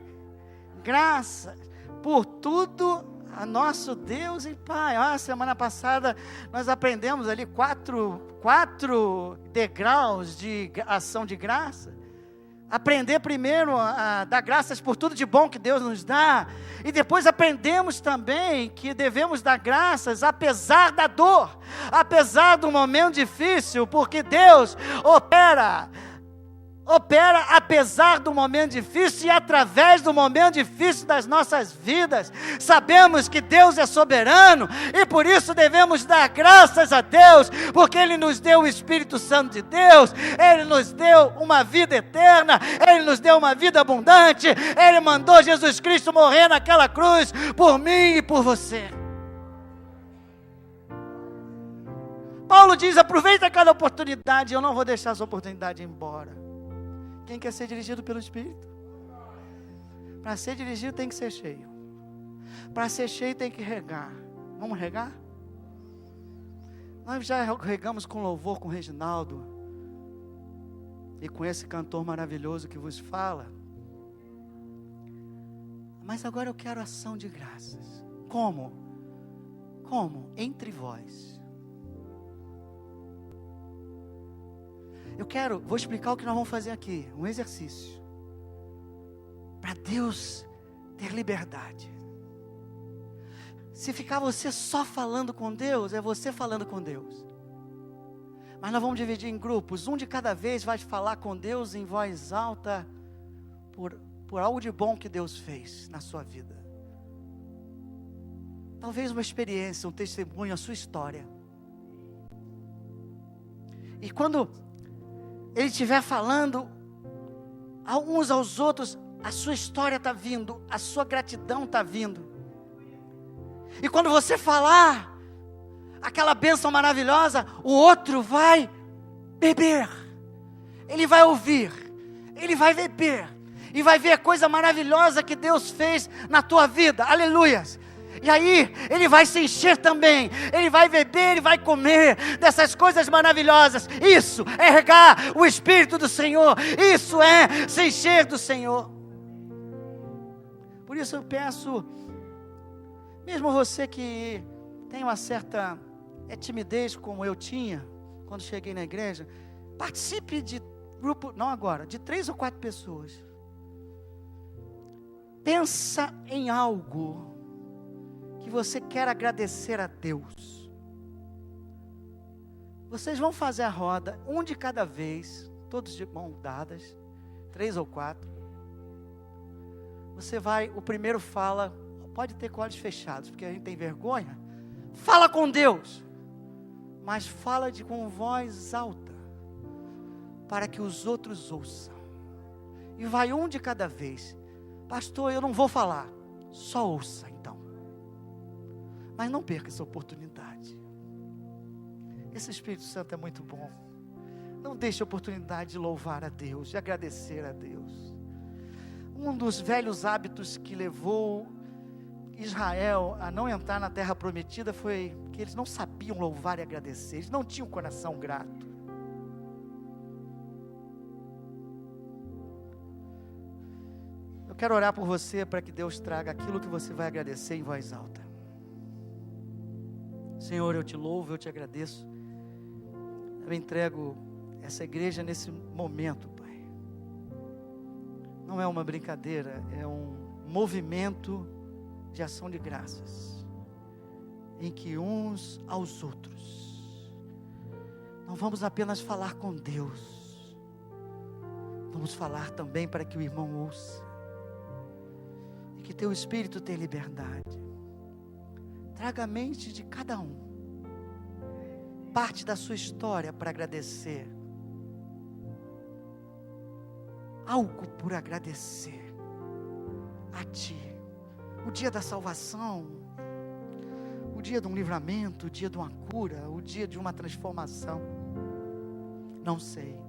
graça por tudo a nosso Deus e Pai. Semana passada nós aprendemos ali quatro degraus de ação de graça. Aprender primeiro a dar graças por tudo de bom que Deus nos dá. E depois aprendemos também que devemos dar graças apesar da dor. Apesar do momento difícil, porque Deus opera apesar do momento difícil e através do momento difícil das nossas vidas. Sabemos que Deus é soberano e por isso devemos dar graças a Deus, porque Ele nos deu o Espírito Santo de Deus, Ele nos deu uma vida eterna, Ele nos deu uma vida abundante, Ele mandou Jesus Cristo morrer naquela cruz por mim e por você. Paulo diz, aproveita cada oportunidade, eu não vou deixar essa oportunidade embora. Quem quer ser dirigido pelo Espírito? Para ser dirigido tem que ser cheio. Para ser cheio tem que regar. Vamos regar? Nós já regamos com louvor com o Reginaldo. E com esse cantor maravilhoso que vos fala. Mas agora eu quero ação de graças. Como? Entre vós. Vou explicar o que nós vamos fazer aqui, um exercício, para Deus ter liberdade. Se ficar você só falando com Deus, é você falando com Deus. Mas nós vamos dividir em grupos. Um de cada vez vai falar com Deus em voz alta por algo de bom que Deus fez na sua vida. Talvez uma experiência, um testemunho, a sua história. E quando Ele estiver falando a uns aos outros, a sua história está vindo, a sua gratidão está vindo. E quando você falar aquela bênção maravilhosa, o outro vai beber, ele vai ouvir, ele vai beber, e vai ver a coisa maravilhosa que Deus fez na tua vida, aleluias. E aí, ele vai se encher também, ele vai beber, ele vai comer dessas coisas maravilhosas. Isso é regar o Espírito do Senhor, isso é se encher do Senhor. Por isso eu peço, mesmo você que tem uma certa timidez como eu tinha, quando cheguei na igreja, participe de grupo, não agora, de 3 ou 4 pessoas. Pensa em algo que você quer agradecer a Deus. Vocês vão fazer a roda, um de cada vez, todos de mãos dadas, 3 ou 4. Você vai, o primeiro fala, pode ter com olhos fechados, porque a gente tem vergonha. Fala com Deus, mas fala com voz alta, para que os outros ouçam. E vai um de cada vez. Pastor, eu não vou falar, só ouça então. Mas não perca essa oportunidade. Esse Espírito Santo é muito bom. Não deixe a oportunidade de louvar a Deus, de agradecer a Deus. Um dos velhos hábitos que levou Israel a não entrar na terra prometida foi que eles não sabiam louvar e agradecer, eles não tinham um coração grato. Eu quero orar por você para que Deus traga aquilo que você vai agradecer em voz alta. Senhor, eu te louvo, eu te agradeço. Eu entrego essa igreja nesse momento, Pai. Não é uma brincadeira, é um movimento de ação de graças, em que uns aos outros, não vamos apenas falar com Deus, vamos falar também para que o irmão ouça, e que teu Espírito tenha liberdade. Traga a mente de cada um, parte da sua história para agradecer, algo por agradecer a Ti. O dia da salvação, o dia de um livramento, o dia de uma cura, o dia de uma transformação, não sei,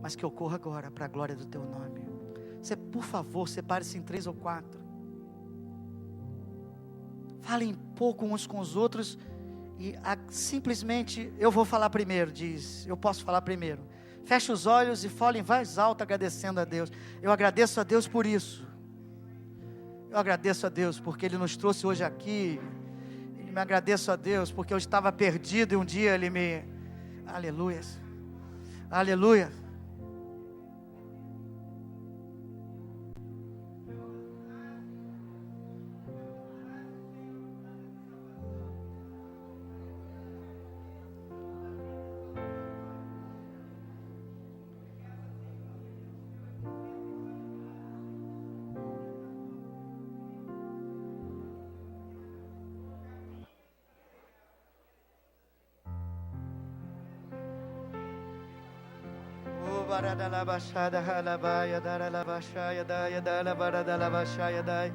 mas que ocorra agora para a glória do Teu nome. Você, por favor, separe-se em 3 ou 4, falem pouco uns com os outros, e simplesmente, eu vou falar primeiro, eu posso falar primeiro. Feche os olhos e fale em voz alta agradecendo a Deus. Eu agradeço a Deus por isso. Eu agradeço a Deus porque Ele nos trouxe hoje aqui. Eu me agradeço a Deus porque eu estava perdido e um dia Ele me... Aleluia. Aleluia. Barada la bashada halabaya dara la bashaya da ya dara barada la bashaya da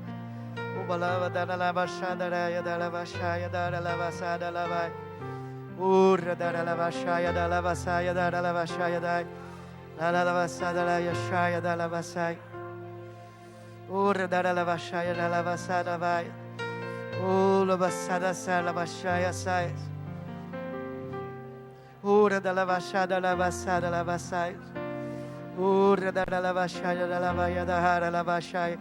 ubalava dara la bashada ya dara bashaya dara la basada la vai urra dara la bashaya da la basaya dara la bashaya da la basada la yashaya da la basai urra dara la bashaya da la basada vai ula basada sa la bashaya sai urra dara la bashada la basada la basai urra dara la bashaya da la vaya da hara la bashaya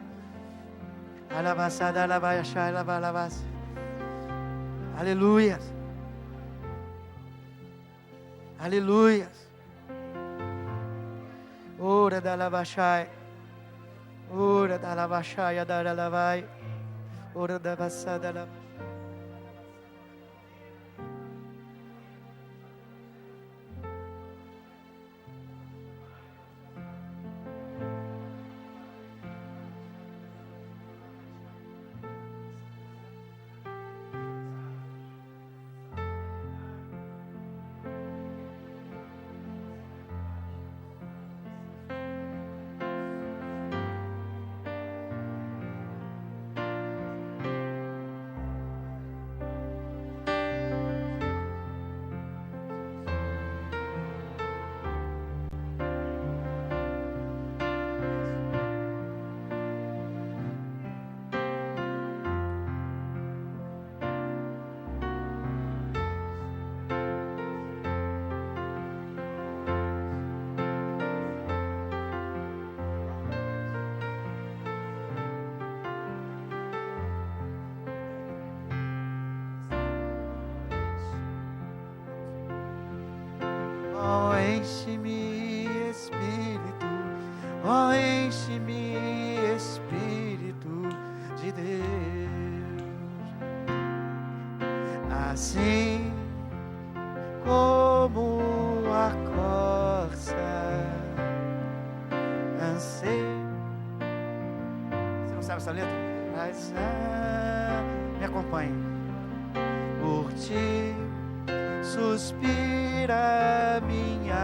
alabasada la bashaya la balabas. Aleluia. Aleluia. Ora da la bashaya. Ora da la bashaya da la vai. Ora da passada lá. Oh, enche-me, Espírito, oh, enche-me, Espírito de Deus, assim como a corça anseia. Você não sabe essa letra? Mas, me acompanhe. Por ti suspira minha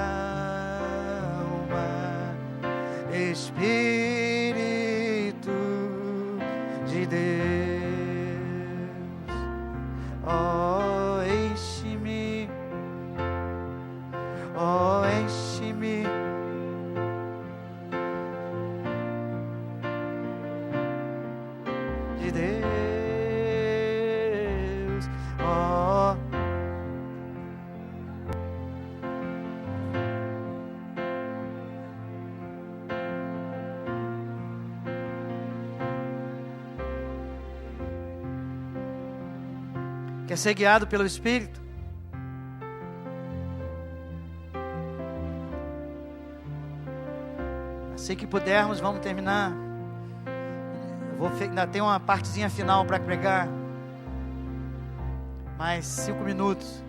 alma, Espírito de Deus. Oh, enche-me, oh, enche-me. De Deus, oh. Quer ser guiado pelo Espírito? Assim que pudermos, vamos terminar. Ainda tem uma partezinha final para pregar. Mais 5 minutos.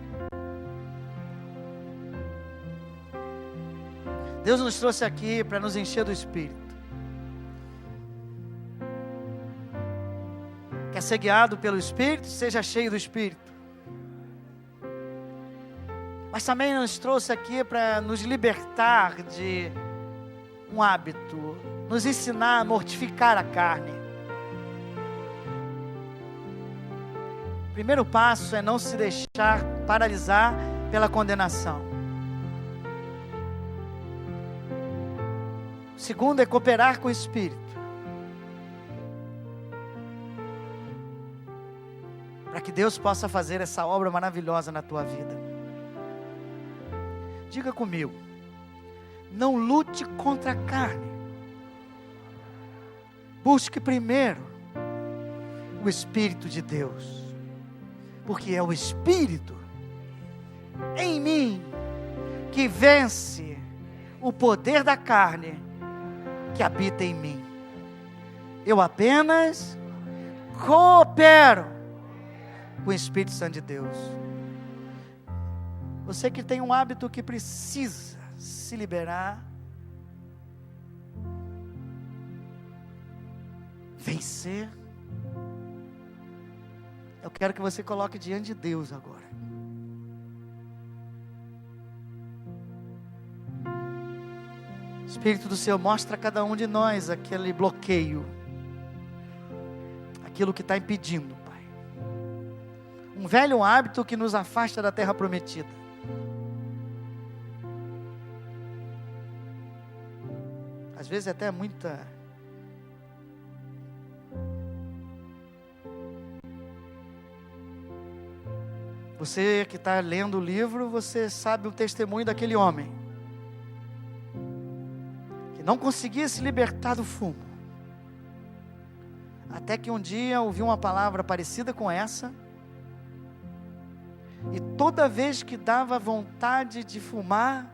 Deus nos trouxe aqui para nos encher do Espírito. Quer ser guiado pelo Espírito? Seja cheio do Espírito. Mas também nos trouxe aqui para nos libertar de um hábito, nos ensinar a mortificar a carne. O primeiro passo é não se deixar paralisar pela condenação. O segundo é cooperar com o Espírito, para que Deus possa fazer essa obra maravilhosa na tua vida. Diga comigo: não lute contra a carne. Busque primeiro o Espírito de Deus, porque é o Espírito em mim que vence o poder da carne que habita em mim. Eu apenas coopero com o Espírito Santo de Deus. Você que tem um hábito que precisa se liberar, vencer, eu quero que você coloque diante de Deus agora. Espírito do Senhor, mostra a cada um de nós aquele bloqueio, aquilo que está impedindo, Pai. Um velho hábito que nos afasta da terra prometida. Às vezes até muita... Você que está lendo o livro, você sabe o testemunho daquele homem que não conseguia se libertar do fumo, até que um dia ouviu uma palavra parecida com essa, e toda vez que dava vontade de fumar,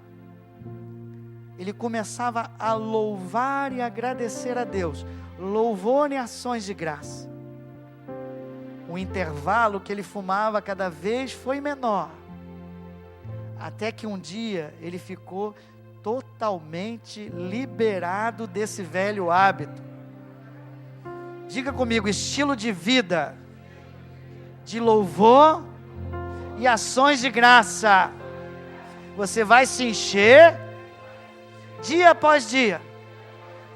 ele começava a louvar e agradecer a Deus, louvor e ações de graça. o intervalo que ele fumava cada vez foi menor. Até que um dia ele ficou totalmente liberado desse velho hábito. Diga comigo, estilo de vida de louvor e ações de graça. Você vai se encher dia após dia,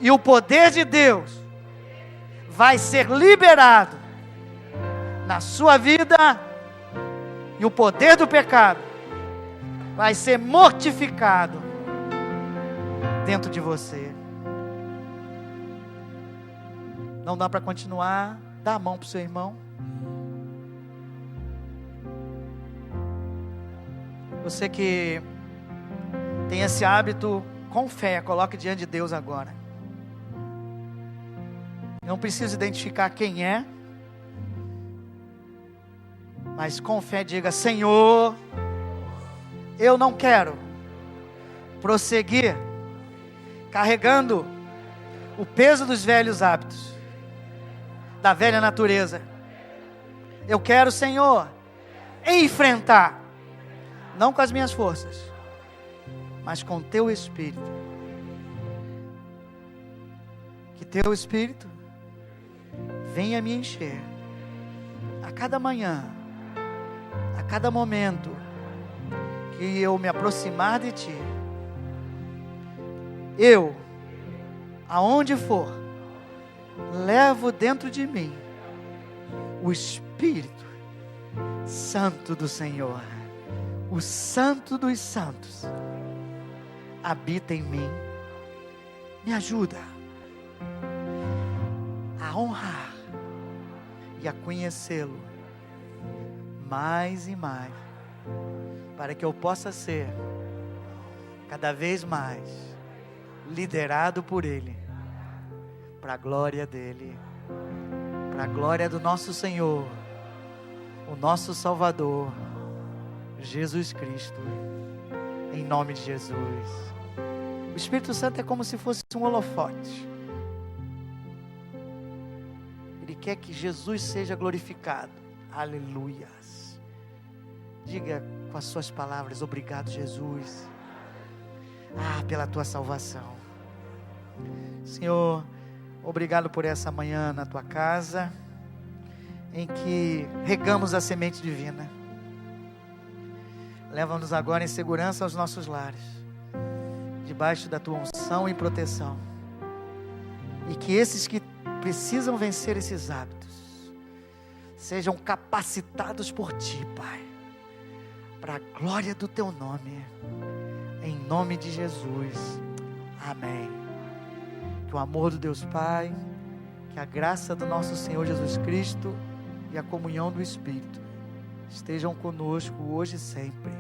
e o poder de Deus vai ser liberado na sua vida, e o poder do pecado vai ser mortificado dentro de você. Não dá para continuar? Dá a mão para o seu irmão. Você que tem esse hábito, com fé, coloque diante de Deus agora. Não precisa identificar quem é, mas com fé diga: Senhor, eu não quero prosseguir carregando o peso dos velhos hábitos, da velha natureza. Eu quero, Senhor, enfrentar, não com as minhas forças, mas com Teu Espírito. Que Teu Espírito venha me encher a cada manhã, a cada momento que eu me aproximar de Ti. Eu, aonde for, levo dentro de mim o Espírito Santo do Senhor. O Santo dos Santos habita em mim. Me ajuda a honrar e a conhecê-lo mais e mais, para que eu possa ser cada vez mais liderado por Ele, para a glória dEle, para a glória do nosso Senhor, o nosso Salvador, Jesus Cristo, em nome de Jesus. O Espírito Santo é como se fosse um holofote. Ele quer que Jesus seja glorificado. Aleluias. Diga com as suas palavras: obrigado, Jesus, pela tua salvação. Senhor, obrigado por essa manhã na tua casa, em que regamos a semente divina. Leva-nos agora em segurança aos nossos lares, debaixo da tua unção e proteção. E que esses que precisam vencer esses hábitos sejam capacitados por Ti, Pai, para a glória do Teu nome, em nome de Jesus. Amém. Que o amor do Deus Pai, que a graça do nosso Senhor Jesus Cristo e a comunhão do Espírito estejam conosco hoje e sempre,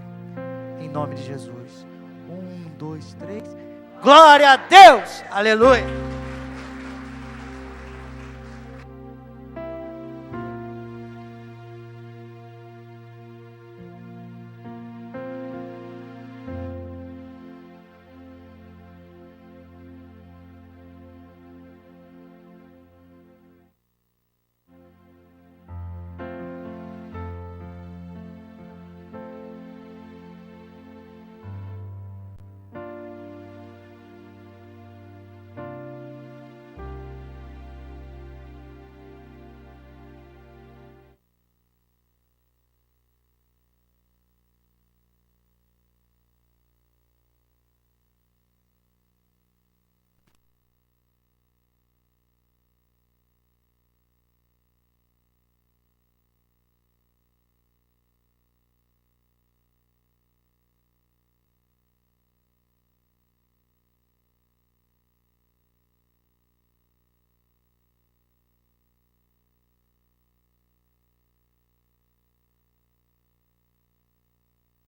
em nome de Jesus. 1, 2, 3. Glória a Deus! Aleluia!